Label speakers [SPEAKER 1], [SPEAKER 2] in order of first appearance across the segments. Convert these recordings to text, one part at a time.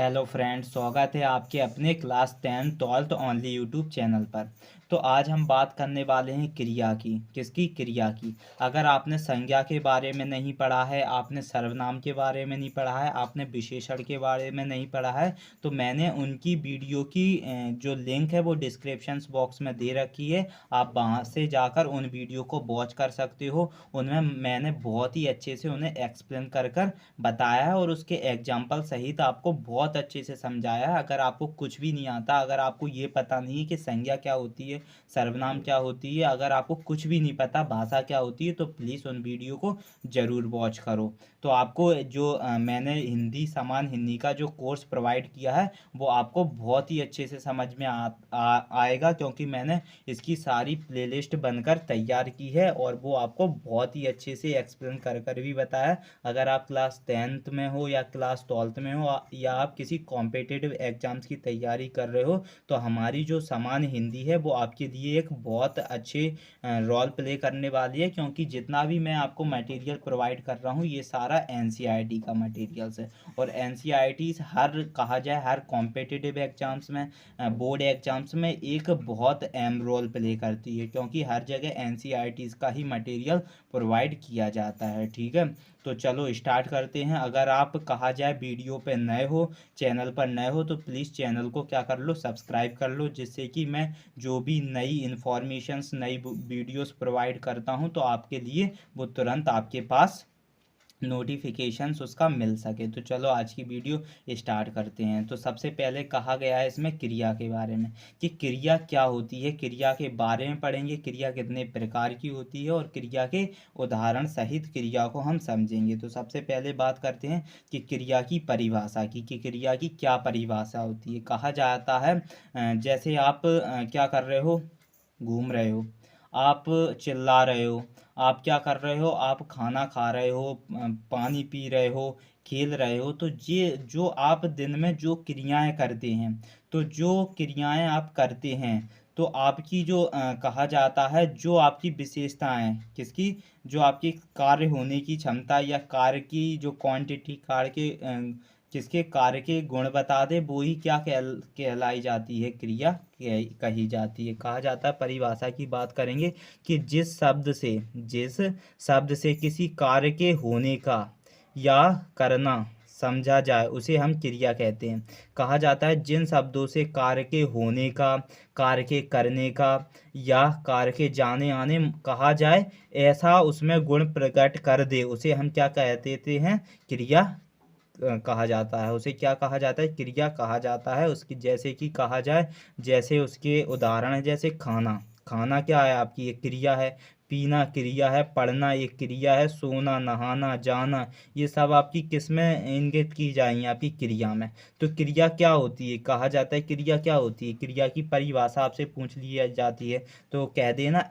[SPEAKER 1] Hello friends, स्वागत है आपके अपने class 10 twelfth only YouTube channel पर। तो आज हम बात करने वाले हैं क्रिया की। किसकी? क्रिया की। अगर आपने संज्ञा के बारे में नहीं पढ़ा है, आपने सर्वनाम के बारे में नहीं पढ़ा है, आपने विशेषण के बारे में नहीं पढ़ा है, तो मैंने उनकी वीडियो की जो लिंक है वो डिस्क्रिप्शन बॉक्स में दे रखी है। आप वहाँ से जाकर उन वीडियो को वॉच कर सकते हो। उनमें मैंने बहुत ही अच्छे से उन्हें एक्सप्लेन कर कर बताया है और उसके एग्जाम्पल सहित आपको बहुत अच्छे से समझाया है। अगर आपको कुछ भी नहीं आता, अगर आपको ये पता नहीं है कि संज्ञा क्या होती है, सर्वनाम क्या होती है, अगर आपको कुछ भी नहीं पता भाषा क्या होती है, तो प्लीज़ उन वीडियो को ज़रूर वॉच करो। तो आपको जो मैंने हिंदी समान हिंदी का जो कोर्स प्रोवाइड किया है वो आपको बहुत ही अच्छे से समझ में आएगा, क्योंकि मैंने इसकी सारी प्लेलिस्ट बनकर तैयार की है और वो आपको बहुत ही अच्छे से एक्सप्लेन कर कर भी बताया। अगर आप क्लास 10th में हो या क्लास 12th में हो या आप किसी कॉम्पिटिटिव एग्जाम्स की तैयारी कर रहे हो, तो हमारी जो समान हिंदी है वो आपके लिए एक बहुत अच्छे रोल प्ले करने वाली है, क्योंकि जितना भी मैं आपको मटेरियल प्रोवाइड कर रहा हूँ ये सारा एनसीईआरटी का मटेरियल्स है। और एनसीईआरटी हर कहा जाए हर कॉम्पिटिटिव एग्जाम्स में, बोर्ड एग्जाम्स में एक बहुत अहम रोल प्ले करती है, क्योंकि हर जगह एनसीईआरटी का ही मटेरियल प्रोवाइड किया जाता है। ठीक है, तो चलो स्टार्ट करते हैं। अगर आप कहा जाए वीडियो पे नए हो, चैनल पर नए हो, तो प्लीज़ चैनल को क्या कर लो, सब्सक्राइब कर लो, जिससे कि मैं जो भी नई इन्फॉर्मेशंस नई वीडियोस प्रोवाइड करता हूं तो आपके लिए वो तुरंत आपके पास नोटिफिकेशंस उसका मिल सके। तो चलो आज की वीडियो स्टार्ट करते हैं। तो सबसे पहले कहा गया है इसमें क्रिया के बारे में कि क्रिया क्या होती है, क्रिया के बारे में पढ़ेंगे, क्रिया कितने प्रकार की होती है और क्रिया के उदाहरण सहित क्रिया को हम समझेंगे। तो सबसे पहले बात करते हैं कि क्रिया की परिभाषा की, कि क्रिया की क्या परिभाषा होती है। कहा जाता है जैसे आप क्या कर रहे हो, घूम रहे हो, आप चिल्ला रहे हो, आप क्या कर रहे हो, आप खाना खा रहे हो, पानी पी रहे हो, खेल रहे हो, तो ये जो आप दिन में जो क्रियाएं करते हैं, तो जो क्रियाएं आप करते हैं, तो आपकी जो कहा जाता है जो आपकी विशेषताएं, किसकी? जो आपकी कार्य होने की क्षमता या कार्य की जो क्वांटिटी, कार्य के जिसके कार्य के गुण बता दे, वो ही क्या कहलाई जाती है, क्रिया कही जाती है। कहा जाता है, परिभाषा की बात करेंगे कि जिस शब्द से किसी कार्य के होने का या करना समझा जाए उसे हम क्रिया कहते हैं। कहा जाता है जिन शब्दों से कार्य के होने का, कार्य के करने का या कार्य के जाने आने कहा जाए, ऐसा उसमें गुण प्रकट कर दे, उसे हम क्या कह देते हैं, क्रिया कहा जाता है। उसे क्या कहा जाता है, क्रिया कहा जाता है। उसकी जैसे कि कहा जाए, जैसे उसके उदाहरण है, जैसे खाना, खाना क्या है आपकी एक क्रिया है, पीना क्रिया है, पढ़ना एक क्रिया है, सोना, नहाना, जाना, ये सब आपकी किस में इंगित की जाएंगी, आपकी क्रिया में। तो क्रिया क्या होती है, कहा जाता है क्रिया क्या होती है, क्रिया की परिभाषा आपसे पूछ ली जाती है तो कह देना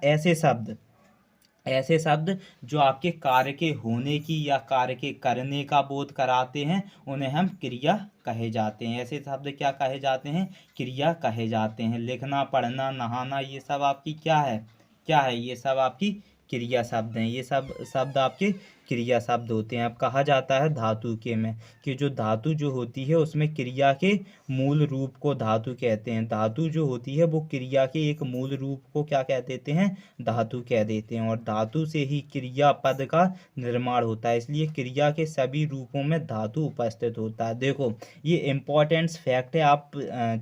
[SPEAKER 1] ऐसे शब्द जो आपके कार्य के होने की या कार्य के करने का बोध कराते हैं, उन्हें हम क्रिया कहे जाते हैं। ऐसे शब्द क्या कहे जाते हैं, क्रिया कहे जाते हैं। लिखना, पढ़ना, नहाना, ये सब आपकी क्या है, ये सब आपकी क्रिया शब्द हैं। ये सब शब्द आपके क्रिया शब्द होते हैं। अब कहा जाता है धातु के में, कि जो धातु जो होती है उसमें क्रिया के मूल रूप को धातु कहते हैं। धातु जो होती है वो क्रिया के एक मूल रूप को क्या कह देते हैं, धातु कह देते हैं। और धातु से ही क्रिया पद का निर्माण होता है, इसलिए क्रिया के सभी रूपों में धातु उपस्थित होता है। देखो, ये इम्पोर्टेंट फैक्ट है, आप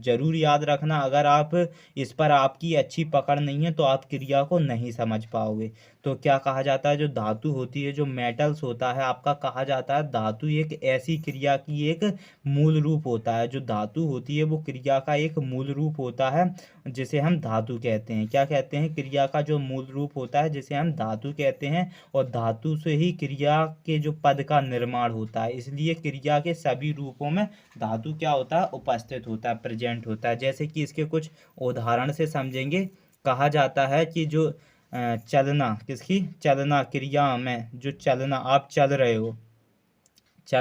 [SPEAKER 1] जरूर याद रखना। अगर आप इस पर आपकी अच्छी पकड़ नहीं है तो आप क्रिया को नहीं समझ पाओगे। तो क्या कहा जाता है, जो धातु होती है, जो मेटल्स होता है आपका, कहा जाता है धातु एक ऐसी क्रिया की एक मूल रूप होता है। जो धातु होती है वो क्रिया का एक मूल रूप होता है, जिसे हम धातु कहते हैं। क्या कहते हैं, क्रिया का जो मूल रूप होता है जिसे हम धातु कहते हैं। और धातु से ही क्रिया के जो पद का निर्माण होता है, इसलिए क्रिया के सभी रूपों में धातु क्या होता है, उपस्थित होता है, प्रेजेंट होता है। जैसे कि इसके कुछ उदाहरण से समझेंगे। कहा जाता है कि जो चलना, किसकी? चलना क्रिया में, जो चलना, आप चल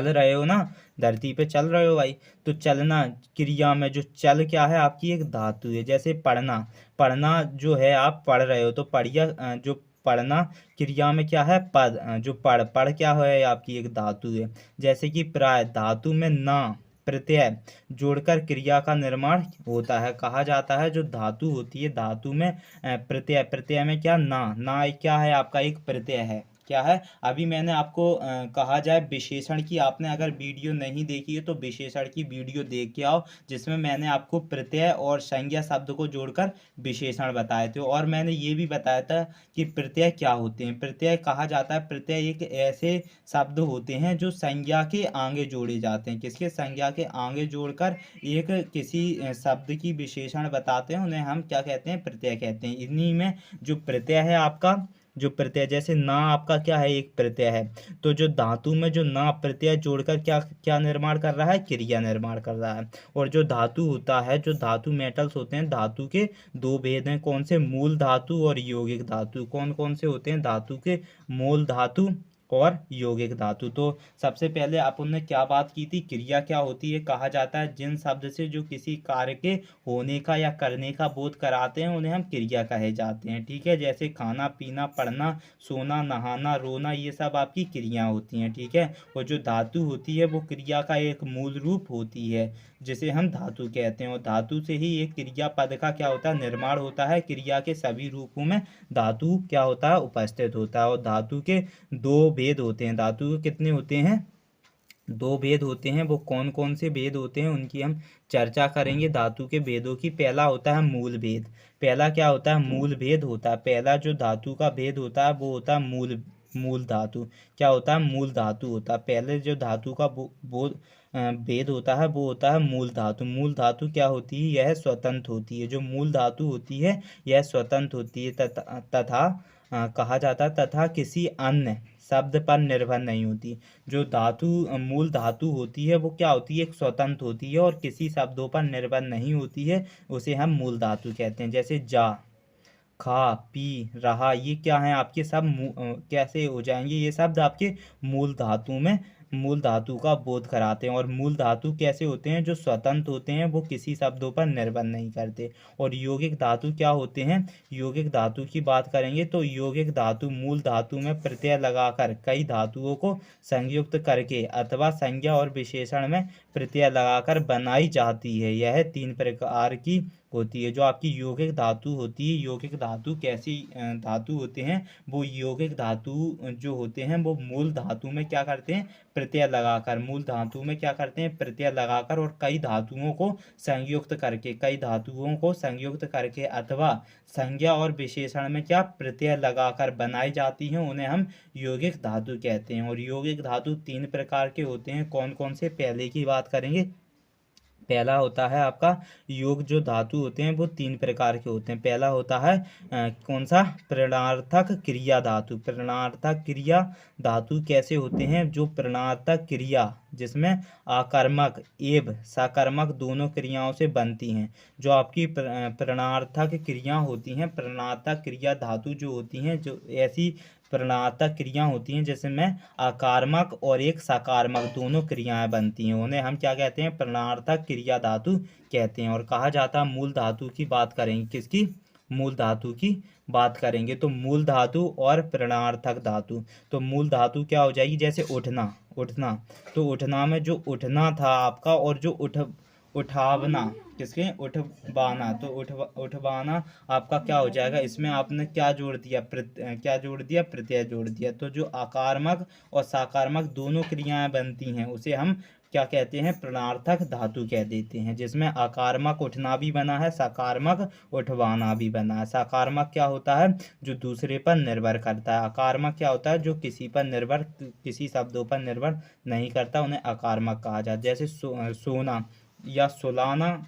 [SPEAKER 1] रहे हो ना, धरती पे चल रहे हो भाई, तो चलना क्रिया में जो चल क्या है, आपकी एक धातु है। जैसे पढ़ना, पढ़ना जो है आप पढ़ रहे हो, तो पढ़िया जो पढ़ना क्रिया में क्या है, पद, जो पढ़ पढ़ क्या है, आपकी एक धातु है। जैसे कि प्राय, धातु में ना, प्रत्यय जोड़कर क्रिया का निर्माण होता है। कहा जाता है जो धातु होती है, धातु में प्रत्यय, प्रत्यय में क्या ना, ना क्या है आपका एक प्रत्यय है, क्या है। अभी मैंने आपको कहा जाए विशेषण की, आपने अगर वीडियो नहीं देखी है तो विशेषण की वीडियो देख के आओ, जिसमें मैंने आपको प्रत्यय और संज्ञा शब्द को जोड़कर विशेषण बताए थे। और मैंने ये भी बताया था कि प्रत्यय क्या होते हैं। प्रत्यय कहा जाता है, प्रत्यय एक ऐसे शब्द होते हैं जो संज्ञा के आगे जोड़े जाते हैं। किसके, संज्ञा के आगे जोड़कर एक किसी शब्द की विशेषण बताते हैं, उन्हें हम क्या कहते हैं, प्रत्यय कहते हैं। इन्हीं में जो प्रत्यय है आपका, जो प्रत्यय जैसे ना आपका क्या है, एक प्रत्यय है। तो जो धातु में जो ना प्रत्यय जोड़कर क्या क्या निर्माण कर रहा है, क्रिया निर्माण कर रहा है। और जो धातु होता है, जो धातु मेटल्स होते हैं, धातु के दो भेद हैं। कौन से, मूल धातु और यौगिक धातु। कौन कौन से होते हैं, धातु के मूल धातु और यौगिक धातु। तो सबसे पहले अपन ने क्या बात की थी, क्रिया क्या होती है। कहा जाता है जिन शब्द से जो किसी कार्य के होने का या करने का बोध कराते हैं, उन्हें हम क्रिया कहे जाते हैं। ठीक है, जैसे खाना पीना, पढ़ना, सोना, नहाना, रोना, ये सब आपकी क्रिया होती हैं। ठीक है, और जो धातु होती है वो क्रिया का एक मूल रूप होती है, जिसे हम धातु कहते हैं। और धातु से ही एक क्रिया पद का क्या होता है, निर्माण होता है। क्रिया के सभी रूपों में धातु क्या होता है, उपस्थित होता है। और धातु के दो भेद होते हैं। धातु के कितने होते हैं, दो भेद होते हैं। वो कौन कौन से भेद होते हैं, उनकी हम चर्चा करेंगे। धातु के भेदों की, पहला होता है मूल भेद। पहला क्या होता है, मूल भेद होता है। पहला जो धातु का भेद होता है वो होता है मूल, मूल धातु। क्या होता है, मूल धातु होता है। पहले जो धातु का भेद होता है वो होता है मूल धातु। मूल धातु क्या होती है, यह स्वतंत्र होती है। जो मूल धातु होती है यह स्वतंत्र होती है, तथा कहा जाता है तथा किसी अन्य शब्द पर निर्भर नहीं होती। जो धातु मूल धातु होती है वो क्या होती है, एक स्वतंत्र होती है और किसी शब्दों पर निर्भर नहीं होती है, उसे हम मूल धातु कहते हैं। जैसे जा, खा, पी, रहा, ये क्या है आपके सब कैसे हो जाएंगे, ये शब्द आपके मूल धातु में, मूल धातु का बोध कराते हैं। और मूल धातु कैसे होते हैं, जो स्वतंत्र होते हैं, वो किसी शब्दों पर निर्भर नहीं करते। और यौगिक धातु क्या होते हैं, यौगिक धातु की बात करेंगे तो यौगिक धातु मूल धातु में प्रत्यय लगाकर कई धातुओं को संयुक्त करके अथवा संज्ञा और विशेषण में प्रत्यय लगाकर बनाई जाती है। यह तीन प्रकार की होती है। जो आपकी यौगिक धातु होती है, यौगिक धातु कैसी धातु होते हैं, वो यौगिक धातु जो होते हैं वो मूल धातु में क्या करते हैं, प्रत्यय लगाकर, मूल धातु में क्या करते हैं, प्रत्यय लगाकर और कई धातुओं को संयुक्त करके, कई धातुओं को संयुक्त करके अथवा संज्ञा और विशेषण में क्या प्रत्यय लगाकर बनाई जाती हैं, उन्हें हम यौगिक धातु कहते हैं। और यौगिक धातु तीन प्रकार के होते हैं। कौन कौन से, पहले की बात करेंगे। पहला होता है आपका योग, जो धातु होते हैं वो तीन प्रकार के होते हैं। पहला होता है कौन सा, प्रणर्थक क्रिया धातु। प्रणर्थक क्रिया धातु कैसे होते हैं, जो प्रणर्थक क्रिया जिसमें आकर्मक एवं सकर्मक दोनों क्रियाओं से बनती हैं। जो आपकी प्रणर्थक क्रिया होती हैं, प्रणर्थक क्रिया धातु जो होती हैं, जो ऐसी प्रणर्थक क्रिया होती हैं जिसमें आकारमक और एक सकारमक दोनों क्रियाएं बनती हैं, उन्हें हम क्या कहते हैं, प्रणर्थक क्रिया धातु कहते हैं। और कहा जाता है मूल धातु की बात करेंगे, किसकी, मूल धातु की बात करेंगे तो मूल धातु और प्रणर्थक धातु। तो मूल धातु क्या हो जाएगी, जैसे उठना, उठना, तो उठना में जो उठना था आपका, और जो उठावना, किसके, उठवाना, तो उठवाना आपका क्या हो जाएगा, इसमें आपने क्या जोड़ दिया, क्या जोड़ दिया, प्रत्यय जोड़ दिया। तो जो आकारमक और साकारमक दोनों क्रियाएं बनती हैं उसे हम क्या कहते हैं, प्रणर्थक धातु कह देते हैं। जिसमें आकारमक उठना भी बना है, सकारमक उठवाना भी बना है। सकारमक क्या होता है, जो दूसरे पर निर्भर करता है। आकारमक क्या होता है, जो किसी पर निर्भर, किसी शब्दों पर निर्भर नहीं करता, उन्हें आकारमक कहा जाता है। जैसे सोना या सुलाना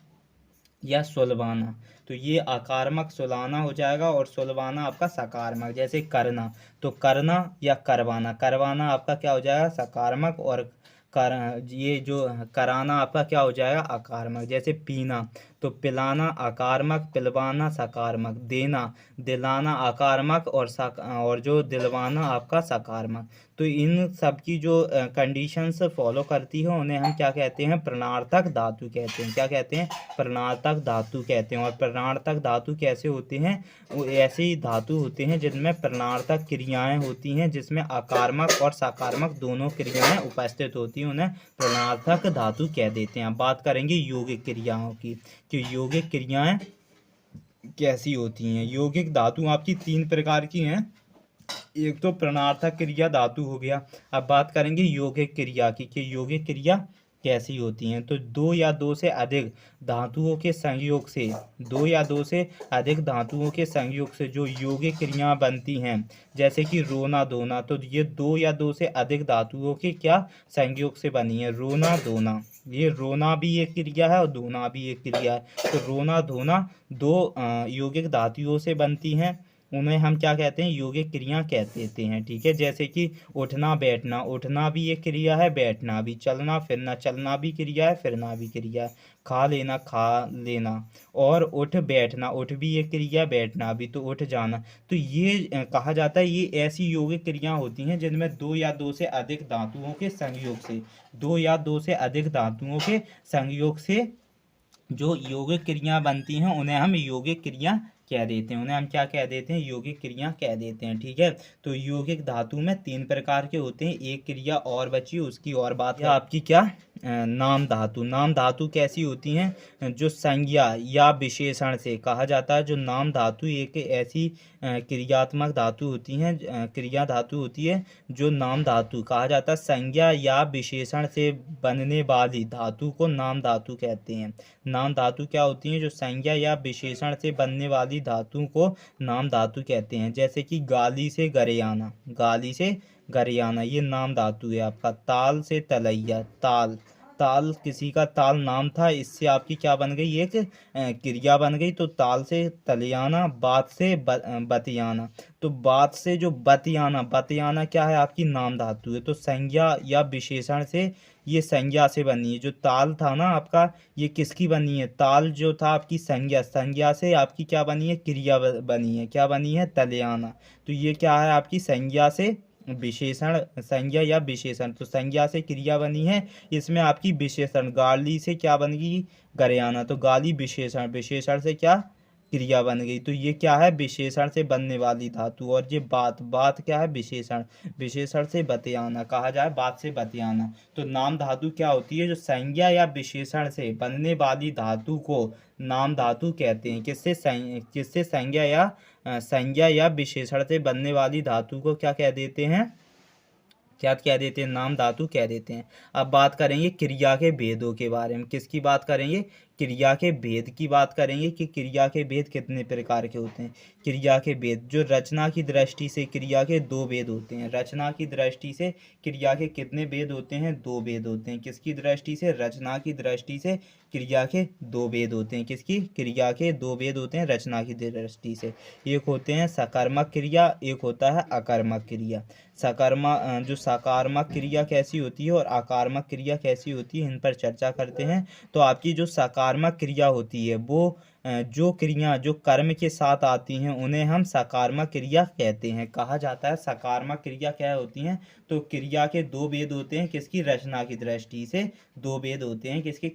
[SPEAKER 1] या सुलवाना, तो ये आकारमक सुलाना हो जाएगा और सुलवाना आपका सकारमक। जैसे करना, तो करना या करवाना, करवाना आपका क्या हो जाएगा, सकारमक, और ये जो कराना आपका क्या हो जाएगा, आकारमक। जैसे पीना, तो पिलाना अकारमक, पिलवाना सकारमक, देना दिलाना अकारमक और जो दिलवाना आपका सकारमक। तो इन सब की जो कंडीशंस फॉलो करती है उन्हें हम क्या कहते हैं, प्रणार्थक धातु कहते हैं। क्या कहते हैं, प्रणार्थक धातु कहते हैं। और प्रणार्थक धातु कैसे होते हैं, वो ऐसे ही धातु होते हैं जिनमें प्रणार्थक क्रियाएं होती हैं, जिसमें अकारमक और सकारमक दोनों क्रियाएं उपस्थित होती हैं, उन्हें प्रणार्थक धातु कह देते हैं। अब बात करेंगे यौगिक क्रियाओं की कि यौगिक क्रियाएं कैसी होती हैं। यौगिक धातु आपकी तीन प्रकार की हैं। एक तो प्रणार्थक क्रिया धातु हो गया। अब बात करेंगे यौगिक क्रिया की कि यौगिक क्रिया कैसी होती हैं। तो दो या दो से अधिक धातुओं के संयोग से, दो या दो से अधिक धातुओं के संयोग से जो यौगिक क्रिया बनती हैं, जैसे कि रोना धोना, तो ये दो या दो से अधिक धातुओं के क्या संयोग से बनी है, रोना धोना। ये रोना भी एक क्रिया है और धोना भी एक क्रिया है। तो रोना धोना दो यौगिक धातुओं से बनती हैं, उन्हें हम क्या कहते हैं, यौगिक क्रिया कह देते हैं। ठीक है, जैसे कि उठना बैठना, उठना भी एक क्रिया है, बैठना भी। चलना फिरना, चलना भी क्रिया है, फिरना भी क्रिया है। खा लेना, खा लेना। और उठ बैठना, उठ भी एक क्रिया, बैठना भी। तो उठ जाना। तो ये कहा जाता है ये ऐसी यौगिक क्रिया होती हैं जिनमें दो या दो से अधिक धातुओं के संयोग से, दो या दो से अधिक धातुओं के संयोग से जो यौगिक क्रिया बनती हैं उन्हें हम यौगिक क्रिया कह देते हैं। उन्हें हम क्या कह देते हैं, यौगिक क्रिया कह देते हैं। ठीक है, तो यौगिक धातु में तीन प्रकार के होते हैं। एक क्रिया और बची, उसकी और बात है आपकी क्या, नाम धातु। नाम धातु कैसी होती हैं, जो संज्ञा या विशेषण से कहा जाता है। जो नाम धातु एक ऐसी क्रियात्मक धातु होती हैं, क्रिया धातु होती है जो नाम धातु कहा जाता है। संज्ञा या विशेषण से बनने वाली धातु को नाम धातु कहते हैं। नाम धातु क्या होती हैं, जो संज्ञा या विशेषण से बनने वाली धातु को नाम धातु कहते हैं। जैसे कि गाली से गरियाना, गाली से गरियाना ये नाम धातु है आपका। ताल से तलैया, ताल, ताल किसी का ताल नाम था, इससे आपकी क्या बन गई, एक क्रिया बन गई। तो ताल से तलियाना, बात से बतियाना। तो बात से जो बतियाना, बतियाना क्या है, आपकी नाम धातु है। तो संज्ञा या विशेषण से, ये संज्ञा से बनी है। जो ताल था ना आपका, ये किसकी बनी है, ताल जो था आपकी संज्ञा, संज्ञा से आपकी क्या बनी है, क्रिया बनी है। क्या बनी है, तलियाना। तो ये क्या है आपकी संज्ञा से विशेषण, संज्ञा या विशेषण। तो संज्ञा से क्रिया बनी है, इसमें आपकी विशेषण, गाली से क्या बन गई, गरियाना। तो गाली विशेषण, विशेषण से क्या क्रिया बन गई। तो ये क्या है, विशेषण से बनने वाली धातु। और ये बात, बात क्या है, विशेषण, विशेषण से बतियाना कहा जाए, बात से बतियाना। तो नाम धातु क्या होती है, जो संज्ञा या विशेषण से बनने वाली धातु को नाम धातु कहते हैं। किससे संज्ञा या संज्ञा या विशेषण से बनने वाली धातु को क्या कह देते हैं, क्या कह देते हैं, नाम धातु कह देते हैं। अब बात करेंगे क्रिया के भेदों के बारे में। किसकी बात करेंगे, क्रिया के भेद की बात करेंगे कि क्रिया के भेद कितने प्रकार के होते हैं। क्रिया के भेद, जो रचना की दृष्टि से क्रिया के दो भेद होते हैं। रचना की दृष्टि से क्रिया के कितने भेद होते हैं, दो भेद होते हैं। किसकी दृष्टि से, रचना की दृष्टि से क्रिया के दो भेद होते हैं। किसकी, क्रिया के दो भेद होते हैं रचना की दृष्टि से। एक होते हैं सकर्मक क्रिया, एक होता है अकर्मक क्रिया। जो सकारात्मक क्रिया कैसी होती है और आकारात्मक क्रिया कैसी होती है, इन पर चर्चा करते हैं। तो आपकी जो सकारात्मक क्रिया होती है, वो जो क्रिया जो कर्म के साथ आती हैं उन्हें हम सकारात्मक क्रिया कहते हैं। कहा जाता है सकारात्मक क्रिया क्या होती हैं, तो क्रिया के दो भेद होते हैं। किसकी, रचना की दृष्टि से दो भेद होते हैं। किसके,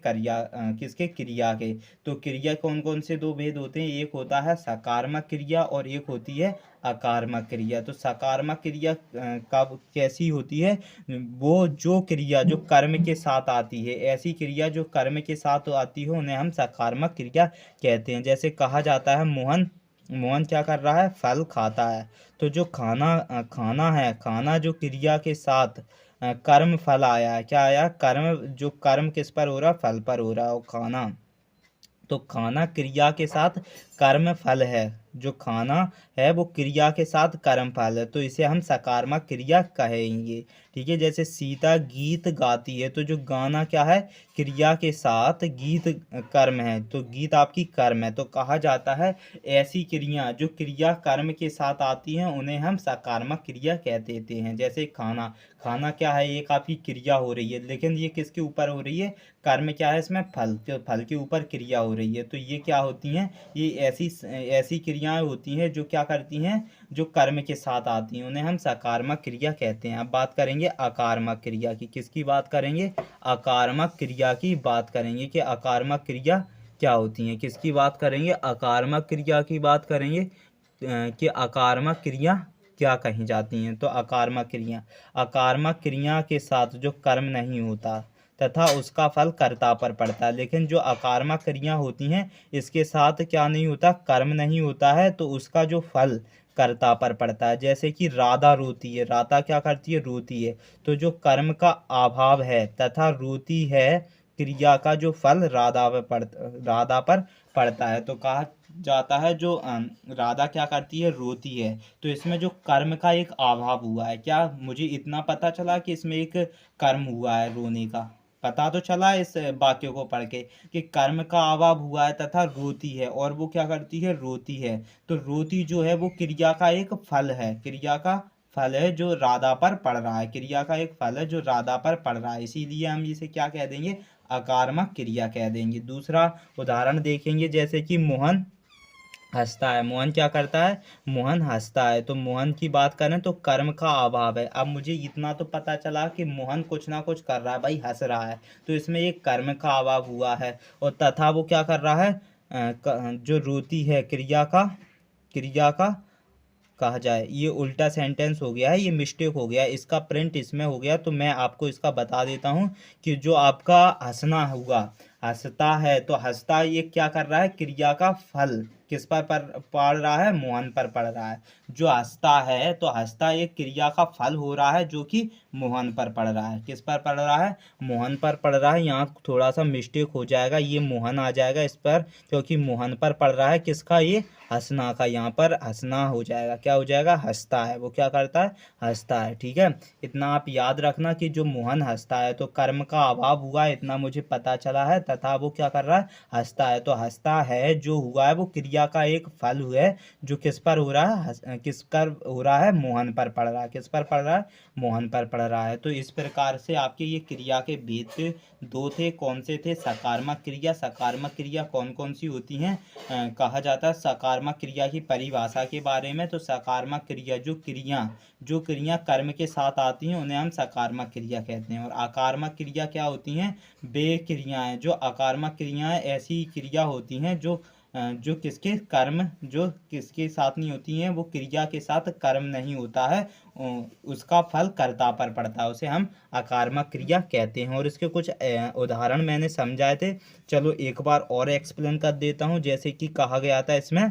[SPEAKER 1] क्रिया के। तो क्रिया कौन कौन से दो भेद होते हैं, एक होता है सकारात्मक क्रिया और एक होती है अकार्मक क्रिया। तो सकारात्मक क्रिया कब कैसी होती है, वो जो क्रिया जो कर्म के साथ आती है, ऐसी क्रिया जो कर्म के साथ आती है उन्हें हम सकारात्मक क्रिया कहते हैं। जैसे कहा जाता है मोहन क्या कर रहा है, फल खाता है। तो जो खाना है, खाना जो क्रिया के साथ कर्म फल आया है, क्या आया, कर्म, जो कर्म किस पर हो रहा, फल पर हो रहा है। और खाना, तो खाना क्रिया के साथ कर्म फल है। जो खाना है वो क्रिया के साथ कर्म फल है, तो इसे हम सकारात्मक क्रिया कहेंगे। ठीक है। जैसे सीता गीत गाती है, तो जो गाना क्या है, क्रिया के साथ गीत कर्म है, तो गीत आपकी कर्म है। तो कहा जाता है ऐसी क्रिया जो क्रिया कर्म के साथ आती हैं उन्हें हम सकारात्मक क्रिया कह देते हैं। जैसे खाना, खाना क्या है, एक आपकी क्रिया हो रही है, लेकिन ये किसके ऊपर हो रही है, कर्म क्या है इसमें, फल, तो फल के ऊपर क्रिया हो रही है। तो ये क्या होती हैं, ये ऐसी ऐसी क्रियाएं होती हैं जो क्या करती हैं, जो कर्म के साथ आती हैं, उन्हें हम सकारात्मक क्रिया कहते हैं। अब बात करेंगे अकार्मक क्रिया की। किसकी बात करेंगे, अकार्मक क्रिया की बात करेंगे कि अकार्मक क्रिया क्या होती हैं। किसकी बात करेंगे, अकार्मक क्रिया की बात करेंगे कि अकार्मक क्रिया क्या कही जाती हैं। तो अकार्मक क्रिया, अकार्मक क्रिया के साथ जो कर्म नहीं होता तथा उसका फल कर्ता पर पड़ता है। लेकिन जो अकार्मक क्रिया होती हैं इसके साथ क्या नहीं होता, कर्म नहीं होता है, तो उसका जो फल कर्ता पर पड़ता है। जैसे कि राधा रोती है, राधा क्या करती है, रोती है, तो जो कर्म का अभाव है तथा रोती है, क्रिया का जो फल राधा पर पड़ता है। तो कहा जाता है जो राधा क्या करती है, रोती है, तो इसमें जो कर्म का एक अभाव हुआ है, क्या मुझे इतना पता चला कि इसमें एक कर्म हुआ है रोने का, पता तो चला इस वाक्य को पढ़ के कि कर्म का अभाव हुआ है तथा रोती है, और वो क्या करती है, रोती है। तो रोती जो है वो क्रिया का एक फल है, क्रिया का फल है जो राधा पर पड़ रहा है, क्रिया का एक फल है जो राधा पर पड़ रहा है, इसीलिए हम इसे क्या कह देंगे, अकार्मक क्रिया कह देंगे। दूसरा उदाहरण देखेंगे, जैसे कि मोहन हंसता है। मोहन क्या करता है, मोहन हंसता है। तो मोहन की बात करें तो कर्म का अभाव है। अब मुझे इतना तो पता चला कि मोहन कुछ ना कुछ कर रहा है, भाई हंस रहा है, तो इसमें एक कर्म का अभाव हुआ है। और तथा वो क्या कर रहा है, जो रोती है, क्रिया का कहा जाए, ये उल्टा सेंटेंस हो गया है, ये मिस्टेक हो गया है, इसका प्रिंट इसमें हो गया, तो मैं आपको इसका बता देता हूँ कि जो आपका हंसना हुआ, हंसता है, तो हंसता ये क्या कर रहा है, क्रिया का फल किस पर पड़ रहा है, मोहन पर पड़ रहा है। जो हंसता है, तो हंसता एक क्रिया का फल हो रहा है जो कि मोहन पर पड़ रहा है। किस पर पड़ रहा है, मोहन पर पड़ रहा है। यहाँ थोड़ा सा मिस्टेक हो जाएगा, ये मोहन आ जाएगा इस पर, क्योंकि मोहन पर पड़ रहा है किसका, ये हंसना का, यहाँ पर हंसना हो जाएगा, क्या हो जाएगा, हंसता है, वो क्या करता है, हंसता है। ठीक है, इतना आप याद रखना कि जो मोहन हंसता है तो कर्म का अभाव हुआ है, इतना मुझे पता चला है, तथा वो क्या कर रहा है, हंसता है। तो हंसता है जो हुआ है वो क्रिया का एक फल हुआ है जो किस पर हो रहा है, किस पर हो रहा है, मोहन पर पड़ रहा है। किस पर पड़ रहा है, मोहन पर पड़ रहा है। तो इस प्रकार से आपके ये क्रिया के भेद दो थे, कौन से थे, सकारात्मक क्रिया, सकारात्मक क्रिया कौन कौन सी होती हैं, कहा जाता है सकारात्मक क्रिया की परिभाषा के बारे में। तो सकारात्मक क्रिया, जो क्रिया कर्म के साथ आती हैं उन्हें हम सकारात्मक क्रिया कहते हैं। और आकारात्मक क्रिया क्या होती हैं, वे क्रियाएं, जो आकारात्मक क्रियाएं ऐसी क्रिया होती हैं जो किसके कर्म, जो किसके साथ नहीं होती हैं, वो क्रिया के साथ कर्म नहीं होता है, उसका फल कर्ता पर पड़ता है, उसे हम आकार्मक क्रिया कहते हैं। और इसके कुछ उदाहरण मैंने समझाए थे, चलो एक बार और एक्सप्लेन कर देता हूँ। जैसे कि कहा गया था इसमें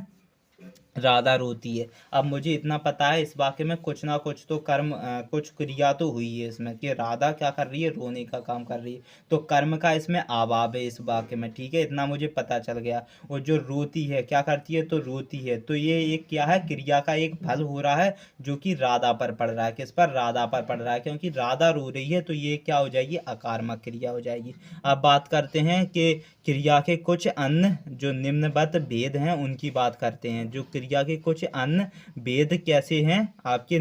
[SPEAKER 1] राधा रोती है। अब मुझे इतना पता है इस वाक्य में कुछ ना कुछ तो कर्म, कुछ क्रिया तो हुई है इसमें, कि राधा क्या कर रही है, रोने का काम कर रही है, तो कर्म का इसमें अभाव है इस वाक्य में। ठीक है, इतना मुझे पता चल गया। और जो रोती है क्या करती है, तो रोती है, तो ये एक क्या है, क्रिया का एक फल हो रहा है जो कि राधा पर पड़ रहा है। किस पर, राधा पर पड़ रहा है, क्योंकि राधा रो रही है, तो ये क्या हो जाएगी, अकार्मक क्रिया हो जाएगी। अब बात करते हैं कि क्रिया के कुछ अन्य जो निम्नवत भेद हैं उनकी बात करते हैं। जो क्रिया के कुछ अन्य भेद कैसे हैं, आपके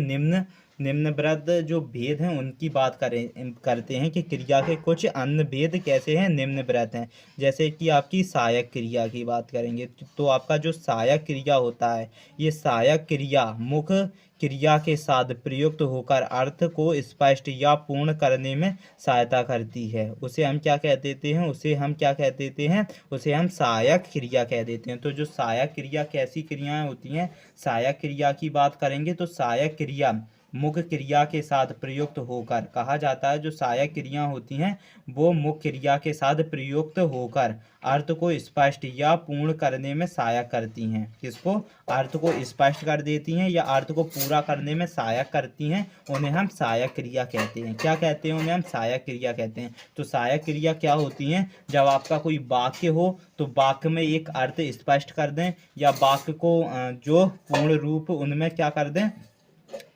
[SPEAKER 1] निम्नवत जो भेद हैं उनकी बात करते हैं कि क्रिया के कुछ अन्य भेद कैसे हैं, निम्नवत हैं। जैसे कि आपकी सहायक क्रिया की बात करेंगे, तो आपका जो सहायक क्रिया होता है, ये सहायक क्रिया मुख्य क्रिया के साथ प्रयुक्त होकर अर्थ को स्पष्ट या पूर्ण करने में सहायता करती है, उसे हम क्या कह देते हैं, उसे हम सहायक क्रिया कह देते हैं। तो जो सहायक क्रिया कैसी क्रियाएं होती हैं, सहायक क्रिया की बात करेंगे तो सहायक क्रिया मुख्य क्रिया के साथ प्रयुक्त होकर, कहा जाता है जो सहायक क्रिया होती हैं वो मुख्य क्रिया के साथ प्रयुक्त होकर अर्थ को स्पष्ट या पूर्ण करने में सहायक करती हैं। किसको, अर्थ को स्पष्ट कर देती हैं या अर्थ को पूरा करने में सहायक करती हैं, उन्हें हम सहायक क्रिया कहते हैं। क्या कहते हैं, उन्हें हम सहायक क्रिया कहते हैं। तो सहायक क्रिया क्या होती हैं, जब आपका कोई वाक्य हो तो वाक्य में एक अर्थ स्पष्ट कर दें, या वाक्य को जो पूर्ण रूप उनमें क्या कर दें,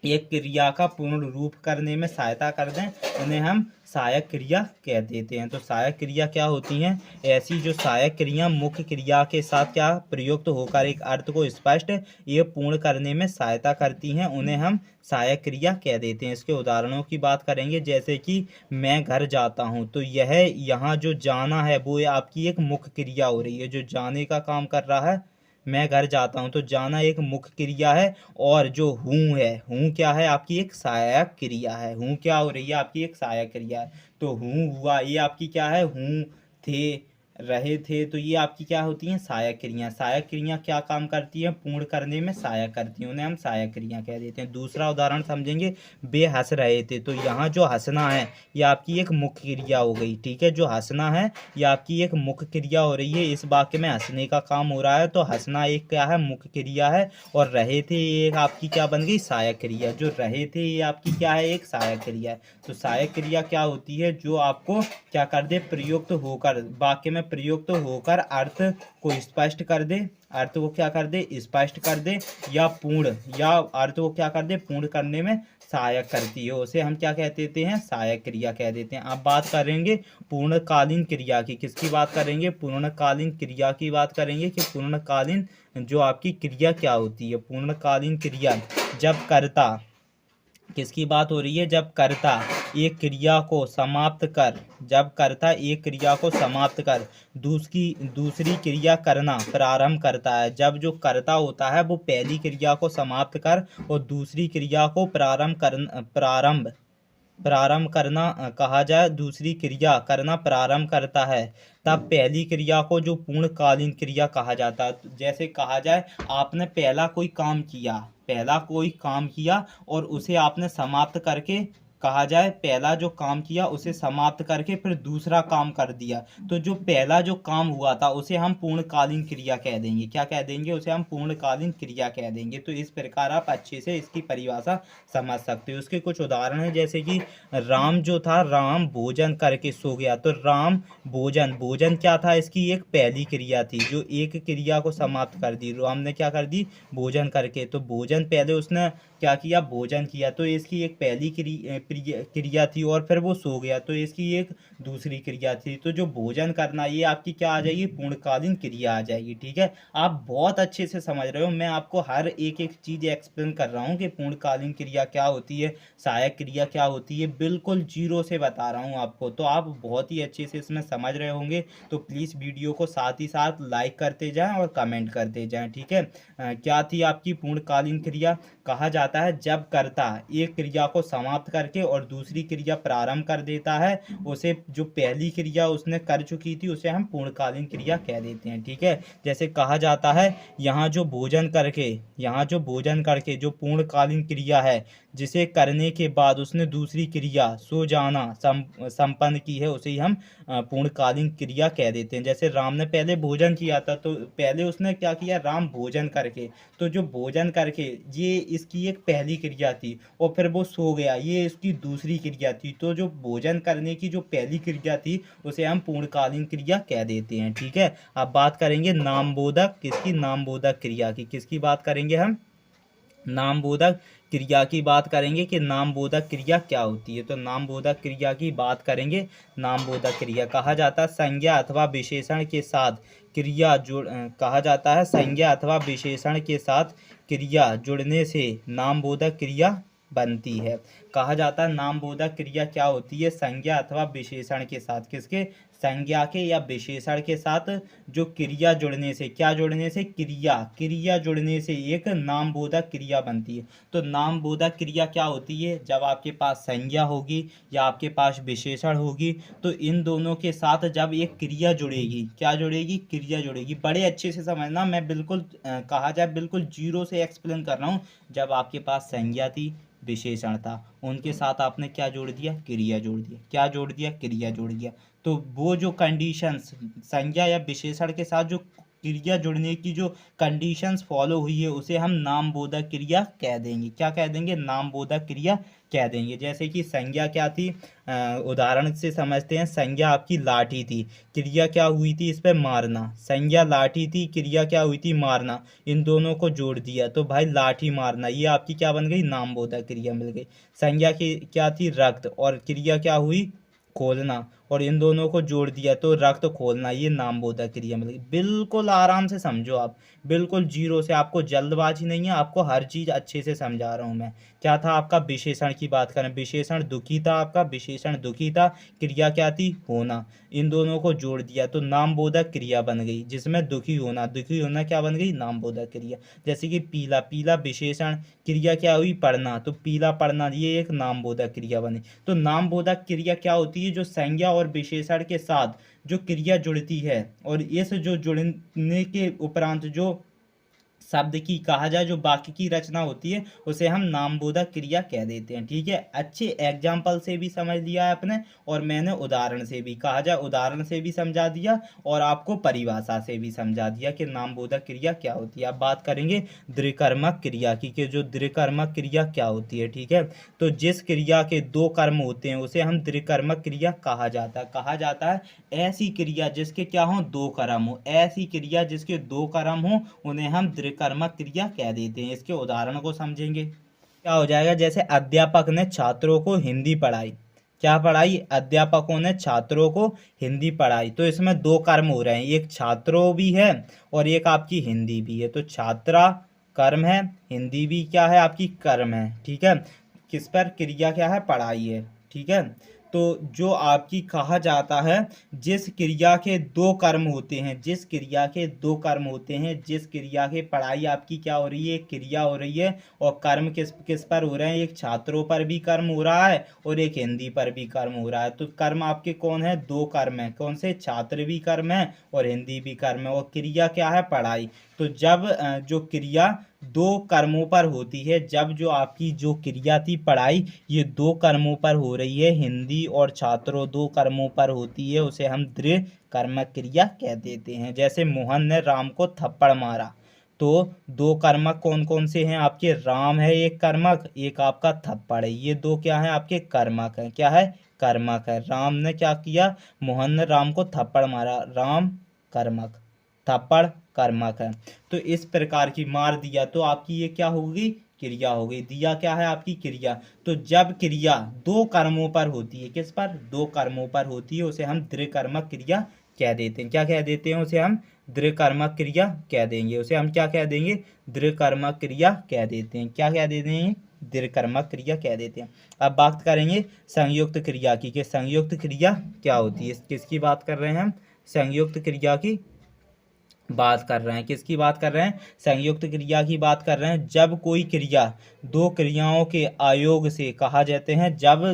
[SPEAKER 1] एक क्रिया का पूर्ण रूप करने में सहायता कर दें, उन्हें हम सहायक क्रिया कह देते हैं। तो सहायक क्रिया क्या होती हैं? ऐसी जो सहायक क्रिया मुख्य क्रिया के साथ क्या प्रयुक्त होकर एक अर्थ को स्पष्ट ये पूर्ण करने में सहायता करती हैं, उन्हें हम सहायक क्रिया कह देते हैं। इसके उदाहरणों की बात करेंगे, जैसे कि मैं घर जाता हूँ, तो यह यहाँ जो जाना है वो आपकी एक मुख्य क्रिया हो रही है, जो जाने का काम कर रहा है। मैं घर जाता हूँ तो जाना एक मुख्य क्रिया है, और जो हूँ क्या है? आपकी एक सहायक क्रिया है। हूँ क्या हो रही है? आपकी एक सहायक क्रिया है। तो हूँ हुआ, ये आपकी क्या है? हूँ, थे, रहे थे, तो ये आपकी क्या होती हैं? सहायक क्रिया। सहायक क्रिया क्या काम करती है? पूर्ण करने में सहायक करती हैं, उन्हें हम सहायक क्रिया कह देते हैं। दूसरा उदाहरण समझेंगे, वे हंस रहे थे, तो यहाँ जो हंसना है ये आपकी एक मुख्य क्रिया हो गई। ठीक है, जो हंसना है ये आपकी एक मुख्य क्रिया हो रही है। इस वाक्य में हंसने का काम हो रहा है, तो हंसना एक क्या है? मुख्य क्रिया है। और रहे थे ये एक आपकी क्या बन गई? सहायक क्रिया। जो रहे थे ये आपकी क्या है? एक सहायक क्रिया है। तो सहायक क्रिया क्या होती है? जो आपको क्या कर दे? प्रयुक्त होकर, वाक्य में प्रयुक्त होकर अर्थ को स्पष्ट कर दे, अर्थ को क्या कर दे? स्पष्ट कर दे, या पूर्ण, या अर्थ को क्या कर दे? पूर्ण करने में सहायक करती है, उसे हम क्या कह देते हैं? सहायक क्रिया कह देते हैं। अब बात करेंगे पूर्णकालीन क्रिया की। किसकी बात करेंगे? पूर्णकालीन क्रिया की बात करेंगे कि पूर्णकालीन जो आपकी क्रिया क्या होती है? पूर्णकालीन क्रिया जब कर्ता, किसकी बात हो रही है? जब कर्ता एक क्रिया को समाप्त कर, जब कर्ता एक क्रिया को समाप्त कर दूसरी क्रिया करना प्रारंभ करता है। जब जो कर्ता होता है वो पहली क्रिया को समाप्त कर और दूसरी क्रिया को प्रारंभ करना कहा जाए, दूसरी क्रिया करना प्रारंभ करता है, तब पहली क्रिया को जो पूर्णकालीन क्रिया कहा जाता है। जैसे कहा जाए आपने पहला कोई काम किया और उसे आपने समाप्त करके, कहा जाए पहला जो काम किया उसे समाप्त करके फिर दूसरा काम कर दिया, तो जो पहला जो काम हुआ था उसे हम पूर्णकालीन क्रिया कह देंगे। क्या कह देंगे? उसे हम पूर्णकालीन क्रिया कह देंगे। तो इस प्रकार आप अच्छे से इसकी परिभाषा समझ सकते हो। उसके कुछ उदाहरण हैं, जैसे कि राम जो था, राम भोजन करके सो गया, तो राम भोजन, भोजन क्या था? इसकी एक पहली क्रिया थी जो एक क्रिया को समाप्त कर दी। राम ने क्या कर दी? भोजन करके, तो भोजन पहले उसने क्या किया? भोजन किया, तो इसकी एक पहली क्रिया थी, और फिर वो सो गया, तो इसकी एक दूसरी क्रिया थी। तो जो भोजन करना ये आपकी क्या आ जाएगी? पूर्णकालीन क्रिया आ जाएगी। ठीक है, आप बहुत अच्छे से समझ रहे हो, मैं आपको हर एक एक चीज़ एक्सप्लेन कर रहा हूँ कि पूर्णकालीन क्रिया क्या होती है, सहायक क्रिया क्या होती है, बिल्कुल जीरो से बता रहा हूँ आपको। तो आप बहुत ही अच्छे से इसमें समझ रहे होंगे। तो प्लीज़ वीडियो को साथ ही साथ लाइक करते जाएं और कमेंट करते जाएं। ठीक है, क्या थी आपकी पूर्णकालीन क्रिया? कहा जाता है जब कर्ता एक क्रिया को समाप्त करके और दूसरी क्रिया प्रारंभ कर देता है, उसे जो पहली क्रिया उसने कर चुकी थी उसे हम पूर्णकालीन क्रिया कह देते हैं। ठीक है, जैसे कहा जाता है यहाँ जो भोजन करके जो पूर्णकालीन क्रिया है, जिसे करने के बाद उसने दूसरी क्रिया सो जाना संपन्न की है, उसे ही हम पूर्णकालीन क्रिया कह देते हैं। जैसे राम ने पहले भोजन किया था, तो पहले उसने क्या किया? राम भोजन करके, तो जो भोजन करके ये इसकी एक पहली क्रिया थी, और फिर वो सो गया, ये इसकी दूसरी क्रिया थी। तो जो भोजन करने की जो पहली क्रिया थी उसे हम पूर्णकालीन क्रिया कह देते हैं। ठीक है, अब बात करेंगे नामबोधक, किसकी? नामबोधक क्रिया की। किसकी बात करेंगे हम? नामबोधक क्रिया की बात करेंगे कि नामबोधक क्रिया क्या होती है। तो नामबोधक क्रिया की बात करेंगे। नामबोधक क्रिया कहा जाता है संज्ञा अथवा विशेषण के साथ क्रिया कहा जाता है संज्ञा अथवा विशेषण के साथ क्रिया जुड़ने से नामबोधक क्रिया बनती है। कहा जाता है नामबोधक क्रिया क्या होती है? संज्ञा अथवा विशेषण के साथ, किसके? संज्ञा के या विशेषण के साथ जो क्रिया जुड़ने से, क्या जुड़ने से? क्रिया जुड़ने से एक नामबोधक क्रिया बनती है। तो नामबोधक क्रिया क्या होती है? जब आपके पास संज्ञा होगी या आपके पास विशेषण होगी, तो इन दोनों के साथ जब एक क्रिया जुड़ेगी, क्या जुड़ेगी? क्रिया जुड़ेगी। बड़े अच्छे से समझना, मैं बिल्कुल कहा जाए बिल्कुल जीरो से एक्सप्लेन कर रहा हूँ। जब आपके पास संज्ञा थी, विशेषण था, उनके साथ आपने क्या जोड़ दिया? क्रिया जोड़ दिया। क्या जोड़ दिया? क्रिया जोड़ दिया। तो वो जो कंडीशंस संज्ञा या विशेषण के साथ जो क्रिया जुड़ने की जो कंडीशंस फॉलो हुई है उसे हम नामबोधक क्रिया कह देंगे। क्या कह देंगे? नामबोधक क्रिया कह देंगे। जैसे कि संज्ञा क्या थी, उदाहरण से समझते हैं। संज्ञा आपकी लाठी थी, क्रिया क्या हुई थी इस पे? मारना। संज्ञा लाठी थी, क्रिया क्या हुई थी? मारना। इन दोनों को जोड़ दिया तो भाई लाठी मारना, ये आपकी क्या बन गई? नामबोधक क्रिया मिल गई। संज्ञा की क्या थी? रक्त, और क्रिया क्या हुई? खोलना, और इन दोनों को जोड़ दिया तो रक्त खोलना, ये नामबोधक क्रिया मिल गई। बिल्कुल आराम से समझो आप, बिल्कुल जीरो से, आपको जल्दबाजी नहीं है, आपको हर चीज़ अच्छे से समझा रहा हूँ मैं। क्या था आपका? विशेषण की बात करें, विशेषण दुखी था आपका, विशेषण दुखी था, क्रिया क्या थी? होना। इन दोनों को जोड़ दिया तो नामबोधक क्रिया बन गई, जिसमें दुखी होना, दुखी होना क्या बन गई? नामबोधक क्रिया। जैसे कि पीला, पीला विशेषण, क्रिया क्या हुई? पढ़ना, तो पीला पढ़ना, ये एक नामबोधक क्रिया बनी। तो नामबोधक क्रिया क्या होती है? जो संज्ञा और विशेषण के साथ जो क्रिया जुड़ती है, और इस जो जुड़ने के उपरांत जो शब्द की कहा जाए, जो वाक्य की रचना होती है, उसे हम नामबोधक क्रिया कह देते हैं। ठीक है, अच्छे एग्जाम्पल से भी समझ लिया है आपने, और मैंने उदाहरण से भी, कहा जाए उदाहरण से भी समझा दिया, और आपको परिभाषा से भी समझा दिया कि नामबोधक क्रिया क्या होती है। अब बात करेंगे द्विकर्मक क्रिया की, कि जो द्विकर्मक क्रिया क्या होती है। ठीक है, तो जिस क्रिया के दो कर्म होते हैं उसे हम द्विकर्मक क्रिया कहा जाता है। कहा जाता है ऐसी क्रिया जिसके क्या हो? दो कर्म हो। ऐसी क्रिया जिसके दो कर्म हो उन्हें हम द्विकर्मक क्रिया कह देते हैं। इसके उदाहरण को समझेंगे, क्या हो जाएगा? जैसे अध्यापक ने छात्रों को हिंदी पढ़ाई। क्या पढ़ाई? अध्यापकों ने छात्रों को हिंदी पढ़ाई। तो इसमें दो कर्म हो रहे हैं, एक छात्रों भी है और एक आपकी हिंदी भी है। तो छात्रा कर्म है, हिंदी भी क्या है? आपकी कर्म है। ठीक है, किस पर? क्रिया क्या है? पढ़ाई है। ठीक है, तो जो आपकी कहा जाता है, जिस क्रिया के दो कर्म होते हैं, जिस क्रिया के दो कर्म होते हैं, जिस क्रिया के पढ़ाई आपकी क्या हो रही है? क्रिया हो रही है, और कर्म किस किस पर हो रहे हैं? एक छात्रों पर भी कर्म हो रहा है और एक हिंदी पर भी कर्म हो रहा है। तो कर्म आपके कौन है? दो कर्म है। कौन से? छात्र भी कर्म है और हिंदी भी कर्म है, और क्रिया क्या है? पढ़ाई। तो जब जो क्रिया दो कर्मों पर होती है, जब जो आपकी जो क्रिया थी पढ़ाई, ये दो कर्मों पर हो रही है, हिंदी और छात्रों दो कर्मों पर होती है, उसे हम द्विकर्मक क्रिया कह देते हैं। जैसे मोहन ने राम को थप्पड़ मारा, तो दो कर्मक कौन कौन से हैं आपके? राम है एक कर्मक, एक आपका थप्पड़ है। ये दो क्या है? आपके कर्मक है। क्या है? कर्मक है। राम ने क्या किया? मोहन ने राम को थप्पड़ मारा, राम कर्मक, थप्पड़ कर्मक है। तो इस प्रकार की, मार दिया तो आपकी ये क्या होगी? क्रिया हो गई। दिया क्या है? आपकी क्रिया। तो जब क्रिया दो कर्मों पर होती है, किस पर? दो कर्मों पर होती है, उसे हम द्विकर्मक क्रिया कह देते हैं। क्या कह देते हैं? उसे हम द्विकर्मक क्रिया कह देंगे। उसे हम क्या कह देंगे? द्विकर्मक क्रिया कह देते हैं। क्या कह देते हैं? द्विकर्मक क्रिया कह देते हैं। अब बात करेंगे संयुक्त क्रिया की, कि संयुक्त क्रिया क्या होती है। किसकी बात कर रहे हैं हम? संयुक्त क्रिया की बात कर रहे हैं। किसकी बात कर रहे हैं? संयुक्त क्रिया की बात कर रहे हैं। जब कोई क्रिया दो क्रियाओं के आयोग से, कहा जाते हैं जब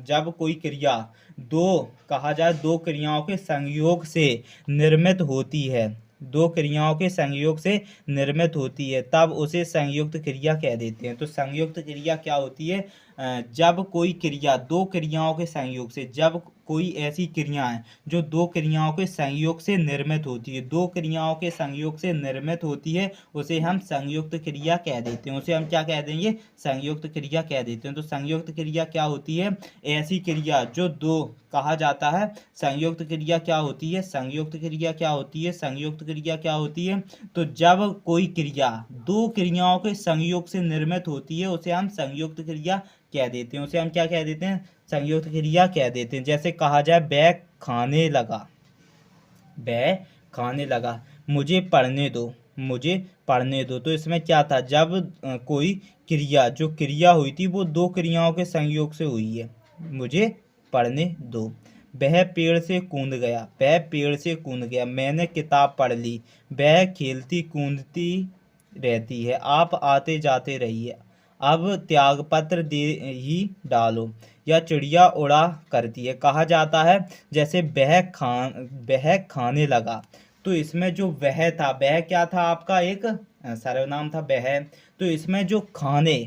[SPEAKER 1] जब कोई क्रिया दो, कहा जाए दो क्रियाओं के संयोग से निर्मित होती है, दो क्रियाओं के संयोग से निर्मित होती है, तब उसे संयुक्त क्रिया कह देते हैं। तो संयुक्त क्रिया क्या होती है? जब कोई क्रिया दो क्रियाओं के संयोग से, जब कोई ऐसी क्रियाएं जो दो क्रियाओं के संयोग से निर्मित होती है, दो क्रियाओं के संयोग से निर्मित होती है, उसे हम संयुक्त क्रिया कह देते हैं। उसे हम क्या कह देंगे? संयुक्त क्रिया कह देते हैं। तो संयुक्त क्रिया क्या होती है? ऐसी क्रिया जो दो, कहा जाता है संयुक्त क्रिया क्या होती है? संयुक्त क्रिया क्या होती है? संयुक्त क्रिया क्या होती है? तो जब कोई क्रिया दो क्रियाओं के संयोग से निर्मित होती है, उसे हम संयुक्त क्रिया कह देते हैं। उसे हम क्या कह देते हैं? संयुक्त क्रिया कह देते हैं। जैसे कहा जाए वह खाने लगा, वह खाने लगा, मुझे पढ़ने दो, मुझे पढ़ने दो। तो इसमें क्या था? जब कोई क्रिया, जो क्रिया हुई थी वो दो क्रियाओं के संयोग से हुई है, मुझे पढ़ने दो। वह पेड़ से कूद गया, वह पेड़ से कूद गया, मैंने किताब पढ़ ली, वह खेलती कूदती रहती है, आप आते जाते रहिए, अब त्यागपत्र दे ही डालो, या चिड़िया उड़ा करती है। कहा जाता है जैसे वह खाने लगा, तो इसमें जो वह था, वह क्या था? आपका एक सर्वनाम था वह। तो इसमें जो खाने,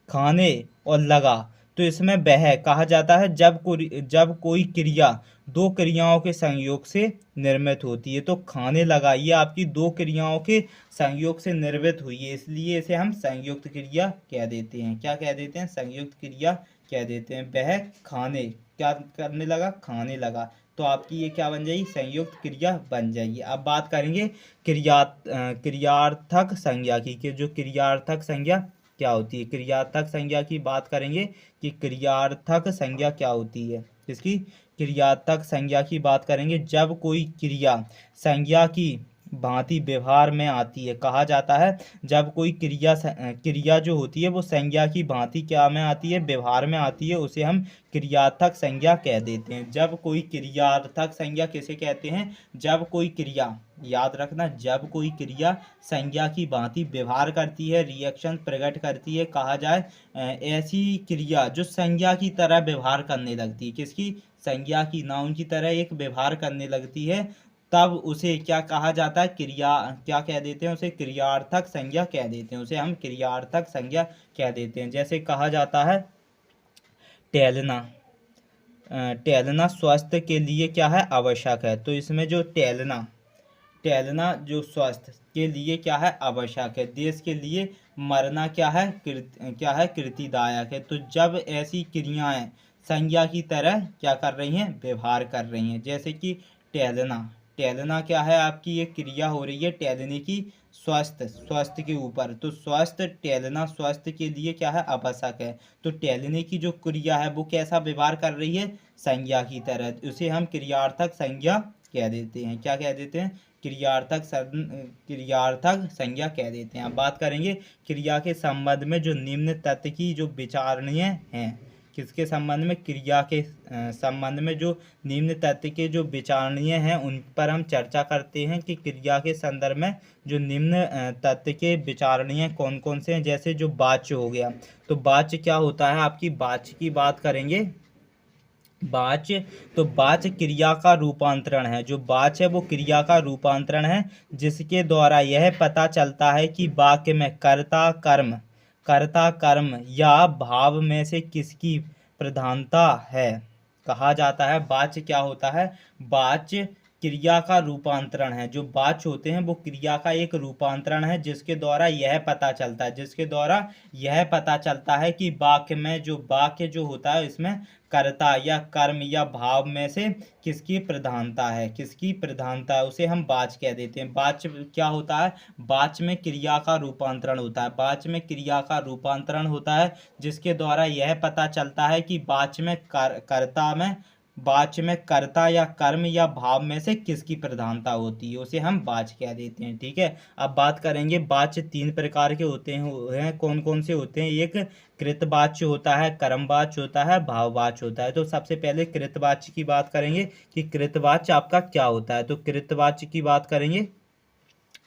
[SPEAKER 1] खाने और लगा, तो इसमें वह कहा जाता है जब कोई क्रिया दो क्रियाओं के संयोग से निर्मित होती है। तो खाने लगा ये आपकी दो क्रियाओं के संयोग से निर्मित हुई है, इसलिए इसे हम संयुक्त क्रिया कह देते हैं। क्या कह देते हैं? संयुक्त क्रिया कह देते हैं। वह खाने क्या करने लगा? खाने लगा। तो आपकी ये क्या बन जाएगी? संयुक्त क्रिया बन जाएगी। अब बात करेंगे क्रियार्थक संज्ञा की, कि जो क्रियार्थक संज्ञा क्या होती है। क्रियार्थक संज्ञा की बात करेंगे कि क्रियार्थक संज्ञा क्या होती है। किसकी? क्रियार्थक संज्ञा की बात करेंगे जब कोई क्रिया संज्ञा की भांति व्यवहार में आती है। कहा जाता है जब कोई क्रिया जो होती है वो संज्ञा की भांति क्या में आती है? व्यवहार में आती है, उसे हम क्रियार्थक संज्ञा कह देते हैं। जब कोई क्रियार्थक संज्ञा किसे कहते हैं? जब कोई क्रिया, याद रखना, जब कोई क्रिया संज्ञा की भांति व्यवहार करती है, रिएक्शन प्रकट करती है, कहा जाए ऐसी क्रिया जो संज्ञा की तरह व्यवहार करने लगती है। किसकी? संज्ञा की, नाउन की तरह एक व्यवहार करने लगती है, तब उसे क्या कहा जाता है? क्रिया। क्या कह देते हैं? उसे क्रियार्थक संज्ञा कह देते हैं। उसे हम क्रियार्थक संज्ञा कह देते हैं। जैसे कहा जाता है टहलना। टहलना स्वास्थ्य के लिए क्या है? आवश्यक है। तो इसमें जो टहलना टहलना जो स्वास्थ्य के लिए क्या है? आवश्यक है। देश के लिए मरना क्या है? कृतिदायक है। तो जब ऐसी क्रियाएं संज्ञा की तरह क्या कर रही हैं? व्यवहार कर रही हैं। जैसे कि टहलना। टहलना क्या है? आपकी ये क्रिया हो रही है टहलने की, स्वास्थ्य के ऊपर। तो स्वास्थ्य, टहलना स्वास्थ्य के लिए क्या है? आवश्यक है। तो टहलने की जो क्रिया है वो कैसा व्यवहार कर रही है? संज्ञा की तरह। उसे हम क्रियार्थक संज्ञा कह देते हैं। क्या कह देते हैं? क्रियार्थक संज्ञा कह देते हैं। अब बात करेंगे क्रिया के संबंध में जो निम्न तथ्य की जो विचारणीय हैं। किसके संबंध में? क्रिया के संबंध में जो निम्न तथ्य के जो विचारणीय हैं उन पर हम चर्चा करते हैं कि क्रिया के संदर्भ में जो निम्न तथ्य के विचारणीय कौन कौन से हैं। जैसे जो वाच्य हो गया, तो वाच्य क्या होता है? आपकी वाच्य की बात करेंगे। वाच्य, तो वाच्य क्रिया का रूपांतरण है। जो वाच्य है वो क्रिया का रूपांतरण है, जिसके द्वारा यह पता चलता है कि वाक्य में कर्ता कर्म या भाव में से किसकी प्रधानता है। कहा जाता है वाच्य क्या होता है? वाच्य क्रिया का रूपांतरण है। जो वाच्य होते हैं वो क्रिया का एक रूपांतरण है, जिसके द्वारा यह पता चलता है कि वाक्य जो होता है इसमें कर्ता या कर्म या भाव में से किसकी प्रधानता है, उसे हम वाच्य कह देते हैं। वाच्य क्या होता है? वाच्य में क्रिया का रूपांतरण होता है, जिसके द्वारा यह पता चलता है कि वाच्य में कर्ता या कर्म या भाव में से किसकी प्रधानता होती है, उसे हम वाच्य कह देते हैं। ठीक है। अब बात करेंगे वाच्य तीन प्रकार के होते हैं। कौन कौन से होते हैं? एक कृतवाच्य होता है, कर्मवाच्य होता है, भाववाच्य होता है। तो सबसे पहले कृतवाच्य की बात करेंगे कि कृतवाच्य आपका क्या होता है। तो कृतवाच्य की बात करेंगे।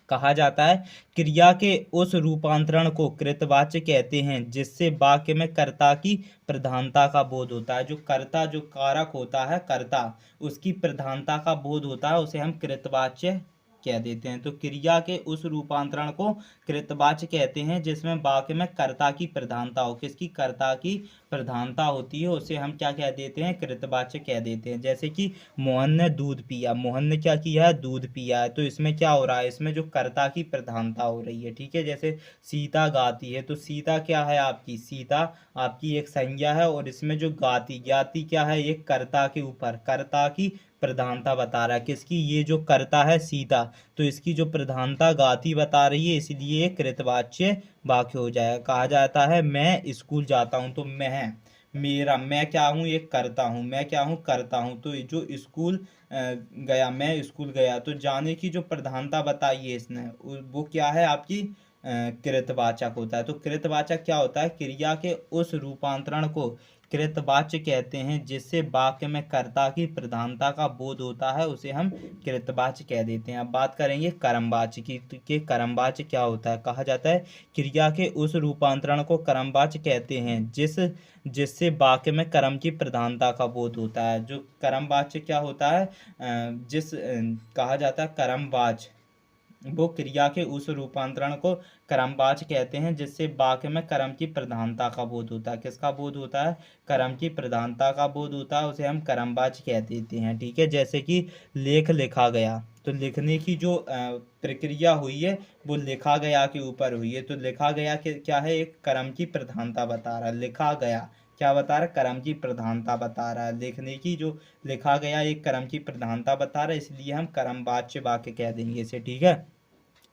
[SPEAKER 1] कहा जाता है क्रिया के उस रूपांतरण को कृतवाच्य कहते हैं जिससे वाक्य में कर्ता की प्रधानता का बोध होता है। जो कर्ता, जो कारक होता है कर्ता, उसकी प्रधानता का बोध होता है, उसे हम कृतवाच्य कह देते हैं। तो क्रिया के उस रूपांतरण को कृतवाच्य कहते हैं जिसमें वाक्य में कर्ता की प्रधानता हो। किसकी? कर्ता की प्रधानता होती है, उसे हम क्या कह देते हैं? कृतवाच्य कह देते हैं। जैसे कि मोहन ने दूध पिया। मोहन ने क्या किया है? दूध पिया है। तो इसमें क्या हो रहा है? इसमें जो कर्ता की प्रधानता हो रही है। ठीक है। जैसे सीता गाती है, तो सीता क्या है आपकी? सीता आपकी एक संज्ञा है, और इसमें जो गाती क्या है? एक कर्ता के ऊपर कर्ता की प्रधानता बता रहा है। किसकी? ये जो कर्ता है सीता, तो इसकी जो प्रधानता गाती बता रही है, इसलिए कृतवाच्य वाक्य हो जाएगा। कहा जाता है मैं स्कूल जाता हूँ, तो मैं क्या हूँ? एक करता हूँ। मैं क्या हूँ? करता हूँ। तो जो स्कूल मैं स्कूल गया, तो जाने की जो प्रधानता बताई है इसने, वो क्या है आपकी? कृतवाचक होता है। तो कृतवाचक क्या होता है? क्रिया के उस रूपांतरण को कृतवाच्य कहते हैं जिससे वाक्य में कर्ता की प्रधानता का बोध होता है, उसे हम कृतवाच्य कह देते हैं। अब बात करेंगे कर्मवाच्य की, कि कर्मवाच्य क्या होता है। कहा जाता है क्रिया के उस रूपांतरण को कर्मवाच्य कहते हैं जिससे वाक्य में कर्म की प्रधानता का बोध होता है। जो कर्मवाच्य क्या होता है? कहा जाता है कर्मवाच्य, वो क्रिया के उस रूपांतरण को कर्मवाच्य कहते हैं जिससे वाक्य में कर्म की प्रधानता का बोध होता है। किसका बोध होता है? कर्म की प्रधानता का बोध होता है, उसे हम कर्मवाच्य कह देते हैं। ठीक है, जैसे कि लेख लिखा गया, तो लिखने की जो प्रक्रिया हुई है वो लिखा गया के ऊपर हुई है। तो लिखा गया के क्या है? एक कर्म की प्रधानता बता रहा है। लिखा गया क्या बता रहा है? कर्म की प्रधानता बता रहा है। लिखने की जो लिखा गया एक कर्म की प्रधानता बता रहा है, इसलिए हम कर्मवाच्य वाक्य कह देंगे इसे। ठीक है,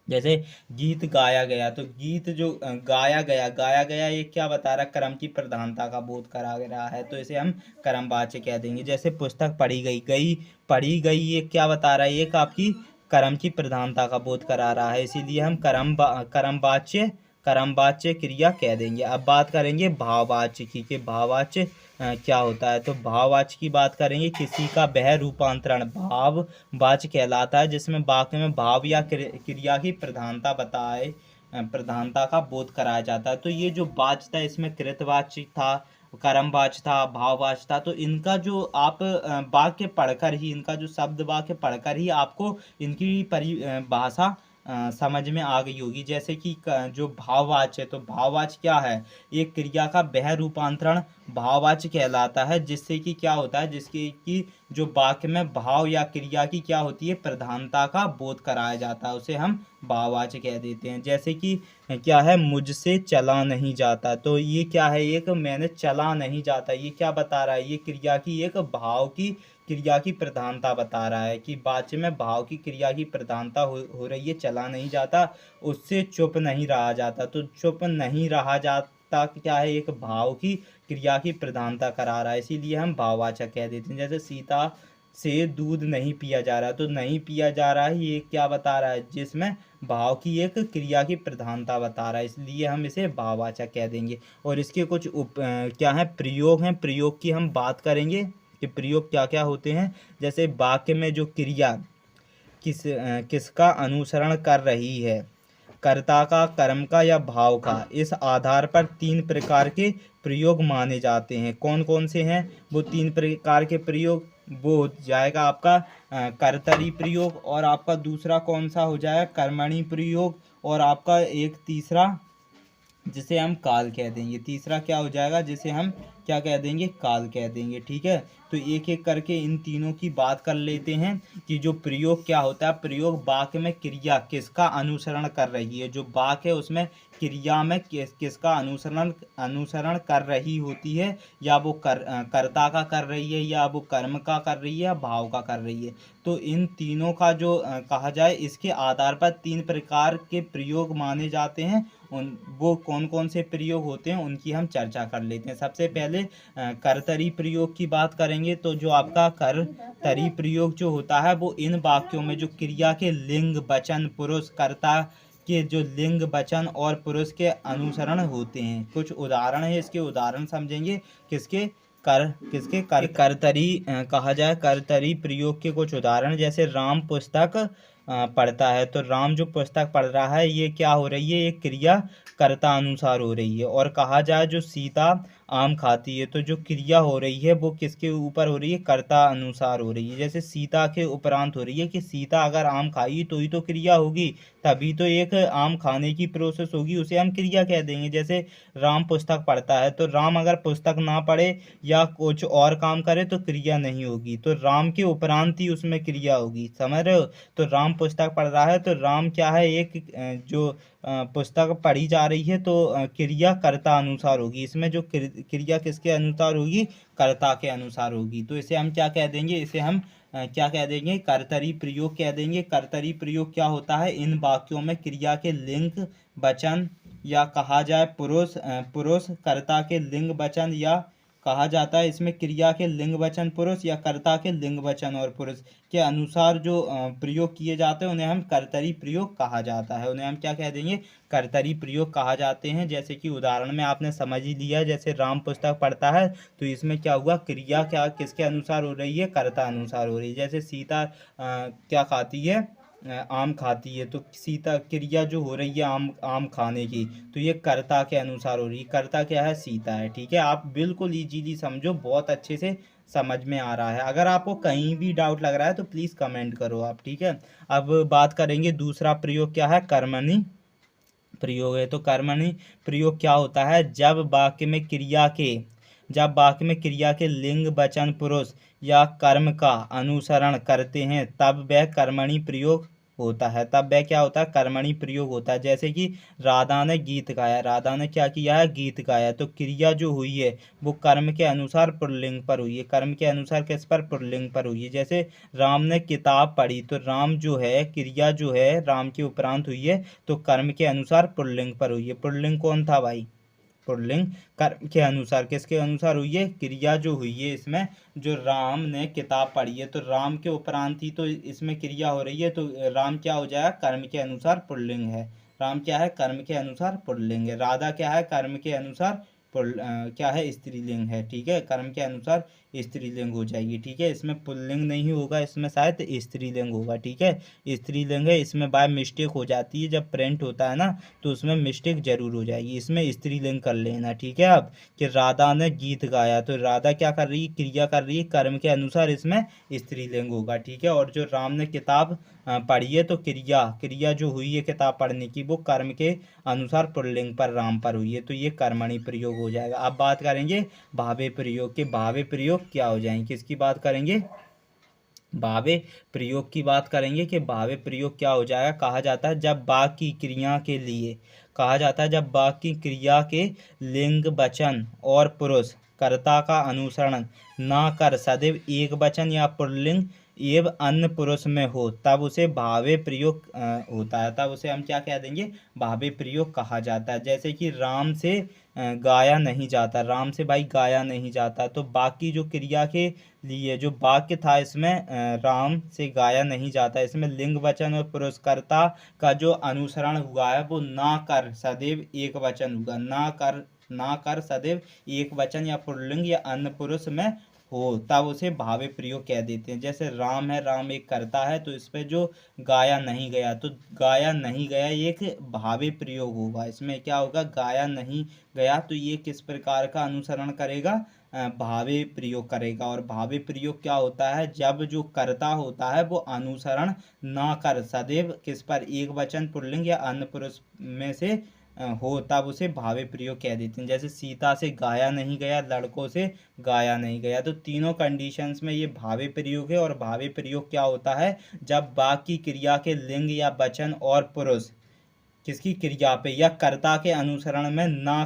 [SPEAKER 1] जैसे गीत गाया गया, तो गीत जो गाया गया ये क्या बता रहा है? कर्म की प्रधानता का बोध करा रहा है, तो इसे हम कर्मवाच्य कह देंगे। जैसे पुस्तक पढ़ी गई ये क्या बता रहा है? एक आपकी कर्म की प्रधानता का बोध करा रहा है, इसीलिए हम कर्मवाच्य क्रिया कह देंगे। अब बात करेंगे भाववाच्य की, कि भाववाच्य क्या होता है। तो भाववाच्य की बात करेंगे, किसी का वह रूपांतरण भाववाच्य कहलाता है जिसमें वाक्य में भाव या क्रिया की प्रधानता का बोध कराया जाता है। तो ये जो वाच्य था इसमें कृतवाच्य था, कर्मवाच्य था, भाववाच्य था। तो इनका जो आप वाक्य पढ़कर ही, इनका जो शब्द वाक्य पढ़कर ही आपको इनकी परिभाषा समझ में आ गई होगी। जैसे कि जो भाववाच्य है, तो भाववाच्य क्या है? एक क्रिया का वह रूपांतरण भाववाच्य कहलाता है जिससे कि क्या होता है? जिसके कि जो वाक्य में भाव या क्रिया की क्या होती है? प्रधानता का बोध कराया जाता है, उसे हम भाववाच्य कह देते हैं। जैसे कि क्या है? मुझसे चला नहीं जाता, तो ये क्या है? एक मैंने चला नहीं जाता, ये क्या बता रहा है? ये क्रिया की एक भाव की क्रिया की प्रधानता बता रहा है, कि वाच्य में भाव की क्रिया की प्रधानता हो रही है। चला नहीं जाता, उससे चुप नहीं रहा जाता, तो चुप नहीं रहा जाता क्या है? एक भाव की क्रिया की प्रधानता करा रहा है, इसीलिए हम भाववाचक कह देते हैं। जैसे सीता से दूध नहीं पिया जा रहा, तो नहीं पिया जा रहा है ये क्या बता रहा है? जिसमें भाव की एक क्रिया की प्रधानता बता रहा है, इसलिए हम इसे भाववाचक कह देंगे। और इसके कुछ क्या है? प्रयोग हैं, प्रयोग की हम बात करेंगे कि प्रयोग क्या क्या होते हैं। जैसे वाक्य में जो क्रिया किसका अनुसरण कर रही है, कर्ता का, कर्म का या भाव का, इस आधार पर 3 प्रकार के प्रयोग माने जाते हैं। कौन कौन से हैं वो 3 प्रकार के प्रयोग? वो हो जाएगा आपका कर्तरी प्रयोग, और आपका दूसरा कौन सा हो जाएगा? कर्मणि प्रयोग, और आपका एक तीसरा जिसे हम काल कह देंगे। तीसरा क्या हो जाएगा? जिसे हम क्या कह देंगे? काल कह देंगे। ठीक है, तो एक एक करके इन तीनों की बात कर लेते हैं कि जो प्रयोग क्या होता है। प्रयोग वाक्य में क्रिया किसका अनुसरण कर रही है, जो वाक्य है उसमें क्रिया में किसका अनुसरण कर रही होती है, या वो कर्ता का कर रही है, या वो कर्म का कर रही है, या भाव का कर रही है। तो इन तीनों का जो कहा जाए, इसके आधार पर 3 प्रकार के प्रयोग माने जाते हैं। वो कौन कौन से प्रयोग होते हैं उनकी हम चर्चा कर लेते हैं। सबसे पहले कर्तरी प्रयोग की बात करेंगे। तो जो आपका कर्तरी प्रयोग जो होता है वो इन वाक्यों में जो क्रिया के लिंग, वचन, पुरुष, कर्ता के जो लिंग, वचन और पुरुष के अनुसरण होते हैं। कुछ उदाहरण है, इसके उदाहरण समझेंगे। किसके कर्तरी कहा जाए। कर्तरी प्रयोग के कुछ उदाहरण, जैसे राम पुस्तक पढ़ता है, तो राम जो पुस्तक पढ़ रहा है ये क्या हो रही है? एक क्रिया कर्ता अनुसार हो रही है। और कहा जाए जो सीता आम खाती है, तो जो क्रिया हो रही है वो किसके ऊपर हो रही है? कर्ता अनुसार हो रही है। जैसे सीता के उपरांत हो रही है, कि सीता अगर आम खाई तो ही तो क्रिया होगी, तभी तो एक आम खाने की प्रोसेस होगी, उसे हम क्रिया कह देंगे। जैसे राम पुस्तक पढ़ता है, तो राम अगर पुस्तक ना पढ़े या कुछ और काम करे तो क्रिया नहीं होगी, तो राम के उपरांत ही उसमें क्रिया होगी। समझ रहे हो? तो राम पुस्तक पढ़ रहा है, तो राम क्या है? एक जो पुस्तक पढ़ी जा रही है, तो क्रिया कर्ता अनुसार होगी। इसमें जो क्रिया किसके अनुसार होगी? कर्ता के अनुसार होगी। तो इसे हम क्या कह देंगे? इसे हम क्या कह देंगे? कर्तरी प्रयोग कह देंगे। कर्तरी प्रयोग क्या होता है? इन वाक्यों में क्रिया के लिंग, वचन, या कहा जाए पुरुष कर्ता के लिंग, वचन, या कहा जाता है इसमें क्रिया के लिंग, वचन, पुरुष, या कर्ता के लिंग, वचन और पुरुष के अनुसार जो प्रयोग किए जाते हैं उन्हें हम कर्तरी प्रयोग कहा जाता है। उन्हें हम क्या कह देंगे? कर्तरी प्रयोग कहा जाते हैं। जैसे कि उदाहरण में आपने समझ ही लिया, जैसे राम पुस्तक पढ़ता है, तो इसमें क्या हुआ? क्रिया क्या किसके अनुसार हो रही है? कर्ता अनुसार हो रही है। जैसे सीता क्या खाती है? आम खाती है, तो सीता क्रिया जो हो रही है आम आम खाने की, तो ये कर्ता के अनुसार हो रही है। कर्ता क्या है? सीता है। ठीक है, आप बिल्कुल इजीली समझो, बहुत अच्छे से समझ में आ रहा है। अगर आपको कहीं भी डाउट लग रहा है तो प्लीज़ कमेंट करो आप। ठीक है, अब बात करेंगे दूसरा प्रयोग क्या है, कर्मणि प्रयोग है। तो कर्मणि प्रयोग क्या होता है, जब वाक्य में क्रिया के लिंग वचन पुरुष या कर्म का अनुसरण करते हैं तब वह कर्मणि प्रयोग होता है। तब वह क्या होता है? कर्मणि प्रयोग होता है। जैसे कि राधा ने गीत गाया, राधा ने क्या किया है? गीत गाया। तो क्रिया जो हुई है वो कर्म के अनुसार पुल्लिंग पर हुई है। कर्म के अनुसार किस पर? पुल्लिंग पर हुई है। जैसे राम ने किताब पढ़ी, तो राम जो है, क्रिया जो है राम के उपरांत हुई है, तो कर्म के अनुसार पुल्लिंग पर हुई है। पुल्लिंग कौन था भाई? पुल्लिंग कर्म के अनुसार, किसके अनुसार हुई है? क्रिया जो हुई है इसमें, जो राम ने किताब पढ़ी है, तो राम के उपरांत ही तो इसमें क्रिया हो रही है, तो राम क्या हो जाएगा? कर्म के अनुसार पुल्लिंग है। राम क्या है? कर्म के अनुसार पुल्लिंग है। राधा क्या है? कर्म के अनुसार क्या है? स्त्रीलिंग है। ठीक है, कर्म के अनुसार स्त्रीलिंग हो जाएगी। ठीक है, इसमें पुल्लिंग नहीं होगा, इसमें शायद स्त्रीलिंग होगा। ठीक है, स्त्रीलिंग है, इसमें बाय मिस्टेक हो जाती है, जब प्रिंट होता है ना तो उसमें मिस्टेक जरूर हो जाएगी, इसमें स्त्रीलिंग कर लेना। ठीक है, अब कि राधा ने गीत गाया, तो राधा क्या कर रही है? क्रिया कर रही है, कर्म के अनुसार इसमें स्त्रीलिंग होगा। ठीक है, और जो राम ने किताब पढ़ी है, तो क्रिया क्रिया जो हुई है किताब पढ़ने की, वो कर्म के अनुसार पुल्लिंग पर राम पर हुई है, तो ये कर्मणि प्रयोग हो जाएगा। अब बात करेंगे भावे प्रयोग के। भावे प्रयोग क्या हो जाएंगे? किसकी बात करेंगे? भावे प्रयोग की बात करेंगे कि भावे प्रयोग क्या हो जाएगा। कहा जाता है जब वाक्य की क्रिया के लिए, कहा जाता है जब वाक्य की क्रिया के लिंग वचन और पुरुष कर्ता का अनुसरण ना कर सदैव एक वचन या पुल्लिंग एवं अन्य पुरुष में हो, तब उसे भावे प्रयोग होता है। तब उसे हम क्या कह देंगे? भावे प्रयोग कहा जाता है। जैसे कि राम से गाया नहीं जाता, राम से भाई गाया नहीं जाता, तो बाकी जो क्रिया के लिए जो वाक्य था इसमें राम से गाया नहीं जाता, इसमें लिंग वचन और पुरस्कर्ता का जो अनुसरण हुआ है वो ना कर सदैव एक वचन होगा। ना कर सदैव एक वचन या पुल्लिंग या अन्य पुरुष में हो, तब उसे भावे प्रयोग कह देते हैं। जैसे राम है, राम एक कर्ता है, तो इस पे जो गाया नहीं गया, तो गाया नहीं गया एक भावे प्रयोग होगा। इसमें क्या होगा? गाया नहीं गया, तो ये किस प्रकार का अनुसरण करेगा? भावे प्रयोग करेगा। और भावे प्रयोग क्या होता है? जब जो कर्ता होता है वो अनुसरण ना कर सदैव किस पर? एक वचन पुल्लिंग या अन्य पुरुष में से हो, तब उसे भावे प्रयोग कह देते हैं। जैसे सीता से गाया नहीं गया, लड़कों से गाया नहीं गया, तो तीनों कंडीशंस में ये भावे प्रयोग है। और भावे प्रयोग क्या होता है? जब बाकी क्रिया के लिंग या वचन और पुरुष किसकी क्रिया पे या कर्ता के अनुसरण में ना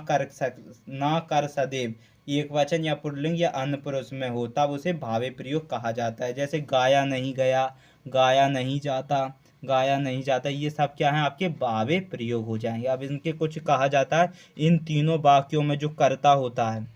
[SPEAKER 1] कर सदैव एक वचन या पुल्लिंग या अन्य पुरुष में हो, तब उसे भावे प्रयोग कहा जाता है। जैसे गाया नहीं गया, गाया नहीं जाता, गाया नहीं जाता, ये सब क्या है? आपके भावे प्रयोग हो जाएंगे। अब इनके कुछ कहा जाता है, इन तीनों वाक्यों में जो कर्ता होता है,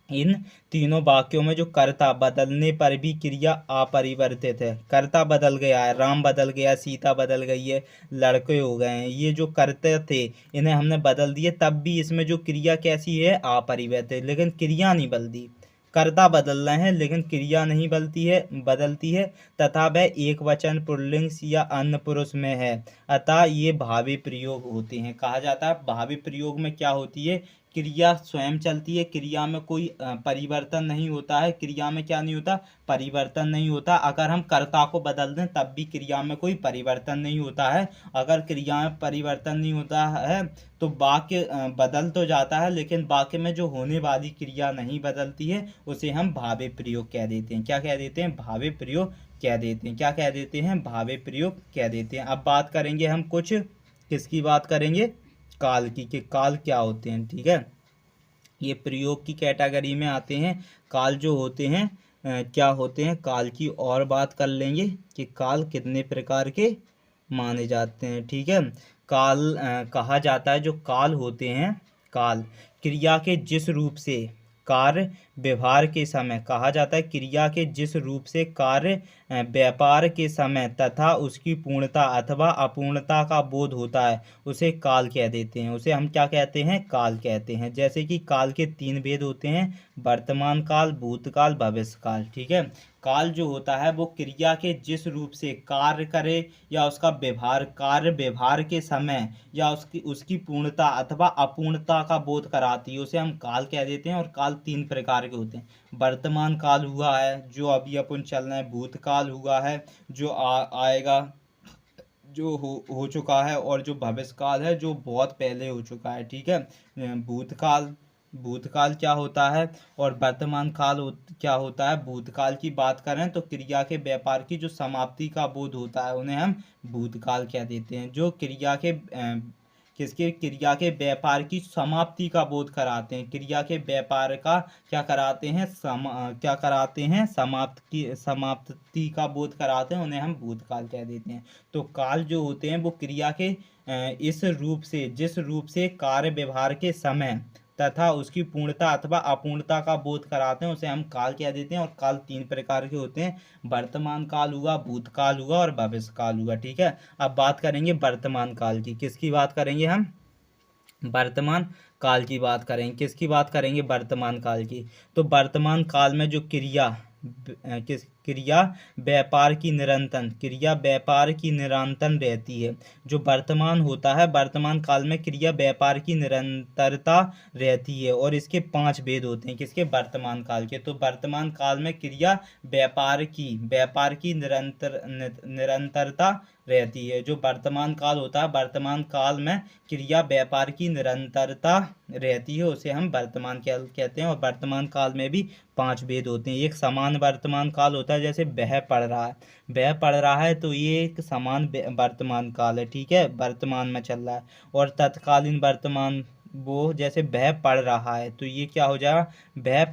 [SPEAKER 1] इन तीनों वाक्यों में जो कर्ता बदलने पर भी क्रिया अपरिवर्तित है। कर्ता बदल गया है, राम बदल गया, सीता बदल गई है, लड़के हो गए हैं, ये जो कर्ता थे इन्हें हमने बदल दिए, तब भी इसमें जो क्रिया कैसी है? अपरिवर्तित, लेकिन क्रिया नहीं बदलती। कर्ता बदल रहे हैं लेकिन क्रिया नहीं बदलती है, तथा वह एक वचन पुल्लिंग या अन्य पुरुष में है, अतः ये भावी प्रयोग होते हैं। कहा जाता है भावी प्रयोग में क्या होती है? क्रिया स्वयं चलती है, क्रिया में कोई परिवर्तन नहीं होता है। क्रिया में क्या नहीं होता? परिवर्तन नहीं होता। अगर हम कर्ता को बदल दें तब भी क्रिया में कोई परिवर्तन नहीं होता है। अगर क्रिया में परिवर्तन नहीं होता है तो वाक्य बदल तो जाता है, लेकिन वाक्य में जो होने वाली क्रिया नहीं बदलती है, उसे हम भावे प्रयोग कह देते हैं। क्या कह देते हैं? भावे प्रयोग कह देते हैं। क्या कह देते हैं? भावे प्रयोग कह देते हैं। अब बात करेंगे हम कुछ, किसकी बात करेंगे? काल की, कि काल क्या होते हैं। ठीक है, ये प्रयोग की कैटेगरी में आते हैं। काल जो होते हैं क्या होते हैं काल की, और बात कर लेंगे कि काल कितने प्रकार के माने जाते हैं। ठीक है, काल कहा जाता है जो काल होते हैं, काल क्रिया के जिस रूप से कार्य व्यवहार के समय, कहा जाता है क्रिया के जिस रूप से कार्य व्यापार के समय तथा उसकी पूर्णता अथवा अपूर्णता का बोध होता है उसे काल कह देते हैं। उसे हम क्या कहते हैं? काल कहते हैं। जैसे कि काल के 3 भेद होते हैं, वर्तमान काल, भूतकाल, भविष्य काल। ठीक है। काल जो होता है वो क्रिया के जिस रूप से कार्य करे या उसका व्यवहार, कार्य व्यवहार के समय या उसकी उसकी पूर्णता अथवा अपूर्णता का बोध कराती है, उसे हम काल कह देते हैं। और काल 3 प्रकार के होते हैं। वर्तमान काल हुआ है जो अभी अपन चल रहे हैं, भूतकाल हुआ है जो आएगा, जो हो चुका है, और जो भविष्य काल है जो बहुत पहले हो चुका है। ठीक है। भूतकाल, भूतकाल क्या होता है और वर्तमान काल क्या होता है? भूतकाल की बात करें तो क्रिया के व्यापार की जो समाप्ति का बोध होता है उन्हें हम भूतकाल कह देते हैं। जो क्रिया के किसके क्रिया के व्यापार की समाप्ति का बोध कराते हैं, क्रिया के व्यापार का क्या कराते हैं? क्या कराते हैं? समाप्ति का बोध कराते हैं, उन्हें हम भूतकाल कह देते हैं। तो काल जो होते हैं वो क्रिया के इस रूप से, जिस रूप से कार्य व्यवहार के समय तथा उसकी पूर्णता अथवा अपूर्णता का बोध कराते हैं उसे हम काल कह देते हैं। और काल 3 प्रकार के होते हैं, वर्तमान काल हुआ, भूतकाल हुआ और भविष्य काल हुआ। ठीक है। अब बात करेंगे वर्तमान काल की। किसकी बात करेंगे हम? वर्तमान काल की बात करेंगे। किसकी बात करेंगे? वर्तमान काल की। तो वर्तमान काल में जो क्रिया व्यापार की निरंतर रहती है। जो वर्तमान होता है, वर्तमान काल में क्रिया व्यापार की निरंतरता रहती है और इसके 5 भेद होते हैं। किसके? वर्तमान काल के। तो वर्तमान काल में क्रिया व्यापार की निरंतरता रहती है। जो वर्तमान काल होता है, वर्तमान काल में क्रिया व्यापार की निरंतरता रहती है, उसे हम वर्तमान काल कहते हैं। और वर्तमान काल में भी 5 भेद होते हैं। एक समान वर्तमान काल होता है, जैसे वह पढ़ रहा है तो ये एक समान वर्तमान काल है। ठीक है, वर्तमान में चल रहा है। और तत्कालीन वर्तमान, वो जैसे वह पढ़ रहा है तो ये क्या हो जाएगा? वह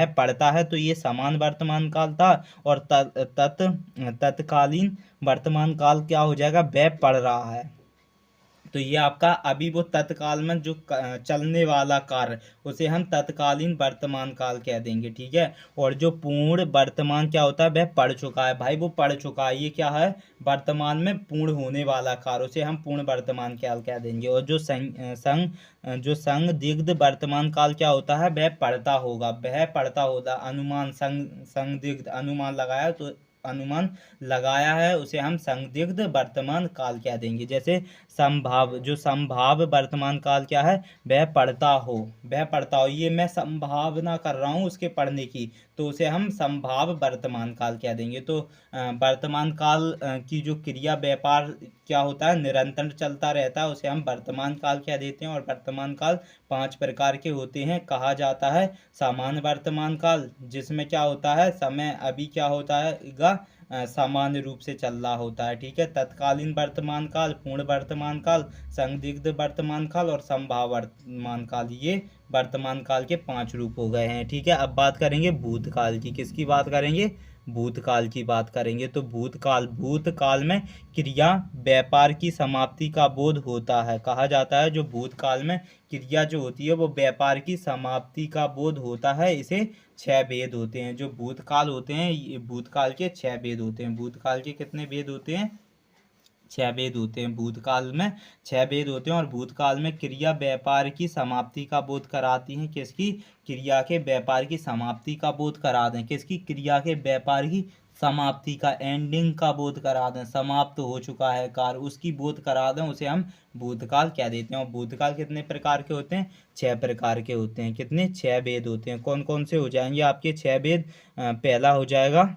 [SPEAKER 1] पढ़ता है तो ये समान वर्तमान काल था। और तत्कालीन वर्तमान काल क्या हो जाएगा? वह पढ़ रहा है। तो ये आपका अभी वो तत्काल में जो चलने वाला कार्य, उसे हम तत्कालीन वर्तमान काल कह देंगे। ठीक है। और जो पूर्ण वर्तमान क्या होता है? वह पढ़ चुका है। भाई वो पढ़ चुका है, ये क्या है? वर्तमान में पूर्ण होने वाला कार्य, उसे हम पूर्ण वर्तमान काल कह देंगे। और जो संदिग्ध वर्तमान काल क्या होता है? वह पढ़ता होगा। अनुमान, संदिग्ध, अनुमान लगाया है, उसे हम संदिग्ध वर्तमान काल कह देंगे। जैसे संभाव वर्तमान काल क्या है? वह पढ़ता हो, ये मैं संभावना कर रहा हूँ उसके पढ़ने की, तो उसे हम संभाव वर्तमान काल कह देंगे। तो वर्तमान काल की जो क्रिया व्यापार क्या होता है? निरंतर चलता रहता है, उसे हम वर्तमान काल कह देते हैं। और वर्तमान काल 5 प्रकार के होते हैं। कहा जाता है सामान्य वर्तमान काल, जिसमें क्या होता है? समय अभी क्या होता है? सामान्य रूप से चल रहा होता है। ठीक है। तत्कालीन वर्तमान काल, पूर्ण वर्तमान काल, संदिग्ध वर्तमान काल और संभाव वर्तमान काल, ये वर्तमान काल के 5 रूप हो गए हैं। ठीक है। अब बात करेंगे भूतकाल की। किसकी बात करेंगे? भूतकाल की बात करेंगे। तो भूतकाल में क्रिया व्यापार की समाप्ति का बोध होता है। कहा जाता है जो भूतकाल में क्रिया जो होती है वो व्यापार की समाप्ति का बोध होता है। इसे 6 भेद होते हैं। जो भूतकाल होते हैं, ये भूतकाल के 6 भेद होते हैं। भूतकाल के कितने भेद होते हैं? 6 भेद होते हैं। भूतकाल में 6 भेद होते हैं। और भूतकाल में क्रिया व्यापार की समाप्ति का बोध कराती हैं। किसकी? क्रिया के व्यापार की समाप्ति का बोध करा दें। किसकी? क्रिया के व्यापार की समाप्ति का, एंडिंग का बोध करा दें। समाप्त हो चुका है कार्य, उसकी बोध करा दें, उसे हम भूतकाल कह देते हैं। और भूतकाल कितने प्रकार के होते हैं? 6 प्रकार के होते हैं। कितने? 6 भेद होते हैं। कौन कौन से हो जाएंगे आपके 6 भेद? पहला हो जाएगा,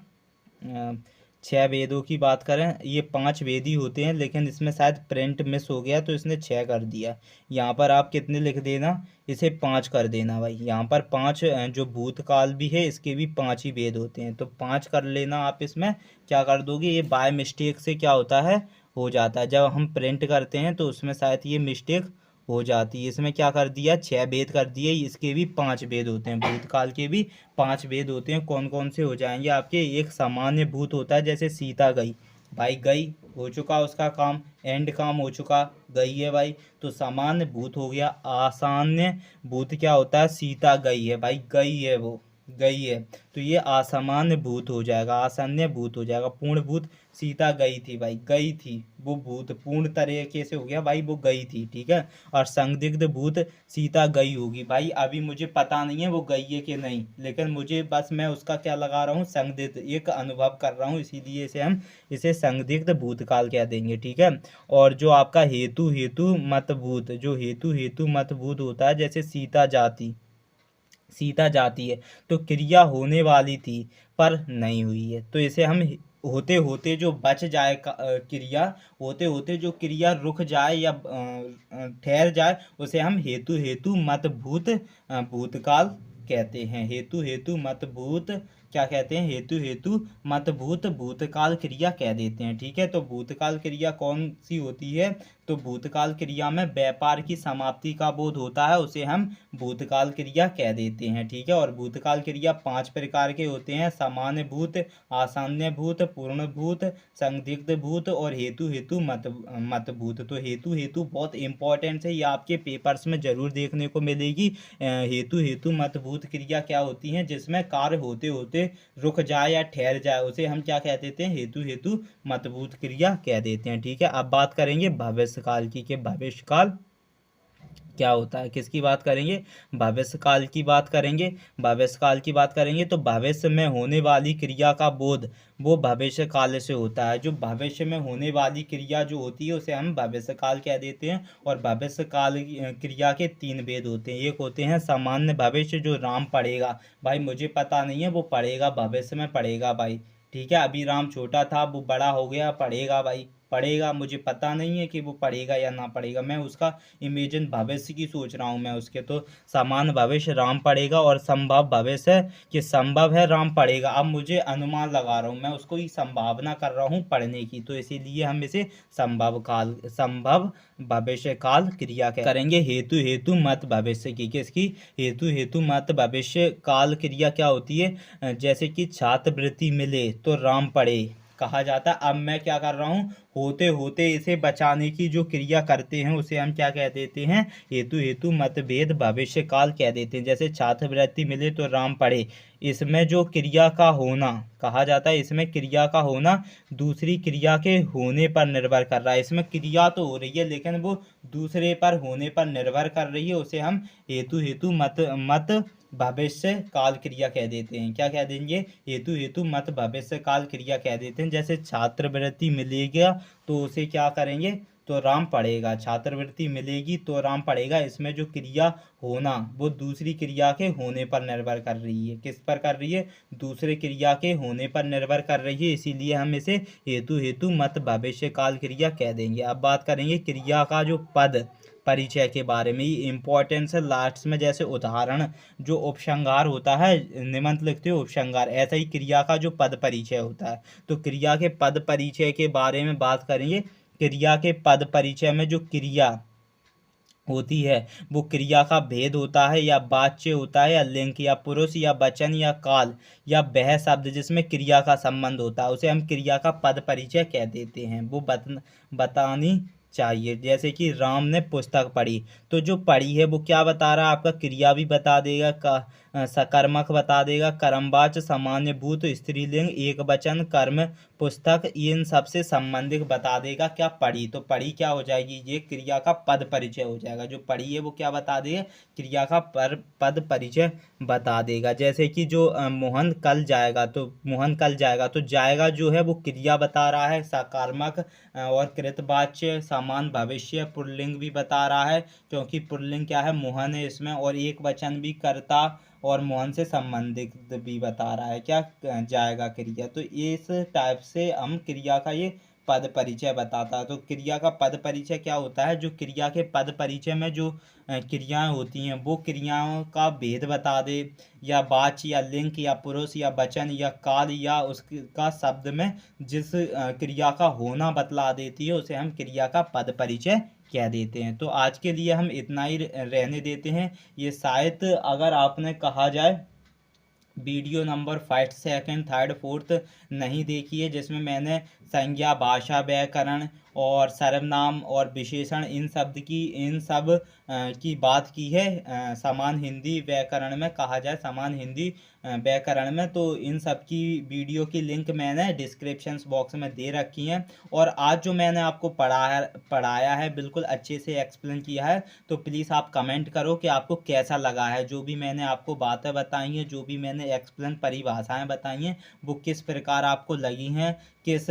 [SPEAKER 1] 6 वेदों की बात करें, ये 5 वेद ही होते हैं, लेकिन इसमें शायद प्रिंट मिस हो गया तो इसने 6 कर दिया। यहाँ पर आप कितने लिख देना? इसे 5 कर देना भाई। यहाँ पर 5, जो भूतकाल भी है इसके भी 5 ही वेद होते हैं, तो 5 कर लेना आप। इसमें क्या कर दोगे? ये बाय मिस्टेक से क्या होता है? हो जाता है। जब हम प्रिंट करते हैं तो उसमें शायद ये मिस्टेक हो जाती है। इसमें क्या कर दिया? 6 भेद कर दिए। इसके भी 5 भेद होते हैं। भूतकाल के भी 5 भेद होते हैं। कौन कौन से हो जाएंगे आपके? एक सामान्य भूत होता है, जैसे सीता गई, भाई गई हो चुका उसका काम, एंड काम हो चुका, गई है भाई। तो सामान्य भूत हो गया। आसान्य भूत क्या होता है? सीता गई है भाई, गई है वो, गई है। तो ये असामान्य भूत हो जाएगा, आसान्य भूत हो जाएगा। पूर्ण भूत सीता गई थी भाई, गई थी वो भूत, पूर्ण तरीके से हो गया भाई, वो गई थी, ठीक है। और संदिग्ध भूत सीता गई होगी भाई, अभी मुझे पता नहीं है वो गई है कि नहीं, लेकिन मुझे बस मैं उसका क्या लगा रहा हूँ, संदिग्ध, एक अनुभव कर रहा हूँ, इसीलिए इसे हम इसे संदिग्ध भूतकाल कह देंगे, ठीक है। और जो आपका हेतु हेतु मत भूत, जो हेतु हेतु मत भूत होता है, जैसे सीता जाती है तो क्रिया होने वाली थी पर नहीं हुई है, तो इसे हम होते होते जो बच जाए क्रिया, होते होते जो क्रिया रुक जाए या ठहर जाए, उसे हम हेतु हेतु मत भूत भूतकाल कहते हैं। हेतु हेतु मत भूत क्या कहते हैं? हेतु हेतु मत भूत भूतकाल क्रिया कह देते हैं, ठीक है। तो भूतकाल क्रिया कौन सी होती है? तो भूतकाल क्रिया में व्यापार की समाप्ति का बोध होता है, उसे हम भूतकाल क्रिया कह देते हैं, ठीक है। और भूतकाल क्रिया 5 प्रकार के होते हैं: सामान्य भूत, आसान्य भूत, पूर्ण भूत, संदिग्ध भूत और हेतु हेतु मत भूत। तो हेतु हेतु बहुत इंपॉर्टेंट है, ये आपके पेपर्स में जरूर देखने को मिलेगी। हेतु हेतु मत भूत क्रिया क्या होती है? जिसमें कार्य होते होते रुक जाए या ठहर जाए, उसे हम क्या कह देते हैं? हेतु हेतु मत भूत क्रिया कह देते हैं, ठीक है। अब बात करेंगे भविष्य काल की, कि भविष्य काल क्या होता है, किसकी बात करेंगे? भविष्य काल की बात करेंगे। भविष्य काल की बात करेंगे तो भविष्य में होने वाली क्रिया का बोध वो भविष्य काल से होता है। जो भविष्य में होने वाली क्रिया जो होती है उसे हम भविष्य काल कह देते हैं। और भविष्य काल क्रिया के 3 भेद होते हैं। एक होते हैं सामान्य भविष्य, जो राम पढ़ेगा भाई, मुझे पता नहीं है, वो पढ़ेगा, भविष्य में पढ़ेगा भाई, ठीक है। अभी राम छोटा था, वो बड़ा हो गया, पढ़ेगा भाई, पढ़ेगा, मुझे पता नहीं है कि वो पढ़ेगा या ना पढ़ेगा, मैं उसका इमेजिन भविष्य की सोच रहा हूँ मैं उसके। तो समान भविष्य राम पढ़ेगा, और संभव भविष्य कि संभव है राम पढ़ेगा, अब मुझे अनुमान लगा रहा हूँ मैं, उसको ही संभावना कर रहा हूँ पढ़ने की, तो इसीलिए हम इसे संभव भविष्य काल क्रिया करेंगे। हेतु हेतु मत भविष्य की, किसकी? हेतु हेतु मत भविष्य काल क्रिया क्या होती है? जैसे कि छात्रवृत्ति मिले तो राम पढ़े कहा जाता है। अब मैं क्या कर रहा हूँ, होते होते इसे बचाने की जो क्रिया करते हैं उसे हम क्या कह देते हैं? हेतु हेतु मतभेद भविष्य काल कह देते हैं। जैसे छात्रवृत्ति मिले तो राम पढ़े, इसमें जो क्रिया का होना कहा जाता है, इसमें क्रिया का होना दूसरी क्रिया के होने पर निर्भर कर रहा है। इसमें क्रिया तो हो रही है लेकिन वो दूसरे पर होने पर निर्भर कर रही है, उसे हम हेतु हेतु मत भविष्य काल क्रिया कह देते हैं। क्या कह देंगे? हेतु हेतु मत भविष्य काल क्रिया कह देते हैं। जैसे छात्रवृत्ति मिलेगा तो उसे क्या करेंगे? तो राम पढ़ेगा, छात्रवृत्ति मिलेगी तो राम पढ़ेगा, इसमें जो क्रिया होना वो दूसरी क्रिया के होने पर निर्भर कर रही है। किस पर कर रही है? दूसरे क्रिया के होने पर निर्भर कर रही है, इसीलिए हम इसे हेतु हेतु मत भविष्य काल क्रिया कह देंगे। अब बात करेंगे क्रिया का जो पद परिचय के बारे में, ये इंपॉर्टेंस है लास्ट में। जैसे उदाहरण, जो उपसंहार होता है, निमंत लिखते हो उपसंहार, ऐसा ही क्रिया का जो पद परिचय होता है। तो क्रिया के पद परिचय के बारे में बात करेंगे। क्रिया के पद परिचय में जो क्रिया होती है वो क्रिया का भेद होता है, या वाच्य होता है, या लिंग, या पुरुष, या वचन, या काल, या वह शब्द जिसमें क्रिया का संबंध होता है, उसे हम क्रिया का पद परिचय कह देते हैं। वो बतानी चाहिए। जैसे कि राम ने पुस्तक पढ़ी, तो जो पढ़ी है वो क्या बता रहा है? आपका क्रिया भी बता देगा, सकर्मक बता देगा, कर्मवाच, सामान्य भूत, स्त्रीलिंग, एक वचन, कर्म, पुस्तक, इन सबसे संबंधित बता देगा। क्या? पढ़ी। तो पढ़ी क्या हो जाएगी? ये क्रिया का पद परिचय हो जाएगा। जो पढ़ी है वो क्या बता देगा? क्रिया का पद परिचय बता देगा। जैसे कि जो मोहन कल जाएगा, तो मोहन कल जाएगा, तो जाएगा जो है वो क्रिया बता रहा है, सकारात्मक और कृतवाच्य, समान भविष्य, पुल्लिंग भी बता रहा है, क्योंकि पुल्लिंग क्या है? मोहन है इसमें, और एक वचन भी कर्ता और मोहन से संबंधित भी बता रहा है। क्या? जाएगा क्रिया। तो इस टाइप से हम क्रिया का ये पद परिचय बताता है। तो क्रिया का पद परिचय क्या होता है? जो क्रिया के पद परिचय में जो क्रियाएं होती हैं वो क्रियाओं का भेद बता दे, या वाच्य, या लिंग, या पुरुष, या वचन, या काल, या उसका शब्द में जिस क्रिया का होना बतला देती है, उसे हम क्रिया का पद परिचय कह देते हैं। तो आज के लिए हम इतना ही रहने देते हैं। ये शायद अगर आपने कहा जाए video number first second third fourth नहीं देखी है, जिसमें मैंने संज्ञा, भाषा, व्याकरण और सर्वनाम और विशेषण इन सब की बात की है। समान हिंदी व्याकरण में कहा जाए, समान हिंदी व्याकरण में, तो इन सब की वीडियो की लिंक मैंने डिस्क्रिप्शन बॉक्स में दे रखी है। और आज जो मैंने आपको पढ़ाया है बिल्कुल अच्छे से एक्सप्लेन किया है। तो प्लीज़ आप कमेंट करो कि आपको कैसा लगा है, जो भी मैंने आपको बातें बताई हैं, जो भी मैंने एक्सप्लेन परिभाषाएं बताई हैं, वो किस प्रकार आपको लगी हैं, किस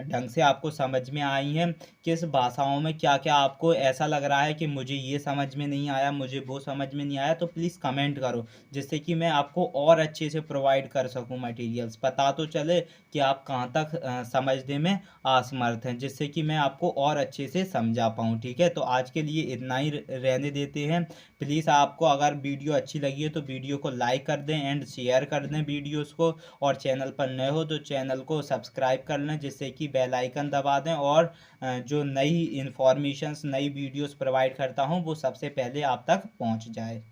[SPEAKER 1] ढंग से आपको समझ में आई हैं, किस भाषाओं में क्या क्या आपको ऐसा लग रहा है कि मुझे ये समझ में नहीं आया, मुझे वो समझ में नहीं आया। तो प्लीज़ कमेंट करो, जिससे कि मैं आपको और अच्छे से प्रोवाइड कर सकूं मटेरियल्स, पता तो चले कि आप कहाँ तक समझने में असमर्थ हैं, जिससे कि मैं आपको और अच्छे से समझा पाऊँ। ठीक है, तो आज के लिए इतना ही रहने देते हैं। प्लीज़ आपको अगर वीडियो अच्छी लगी है तो वीडियो को लाइक कर दें एंड शेयर कर दें वीडियोस को, और चैनल पर नए हो तो चैनल को सब्सक्राइब कर लें, जिससे कि बेल आइकन दबा दें, और जो नई इन्फॉर्मेशंस, नई वीडियोस प्रोवाइड करता हूँ वो सबसे पहले आप तक पहुँच जाए।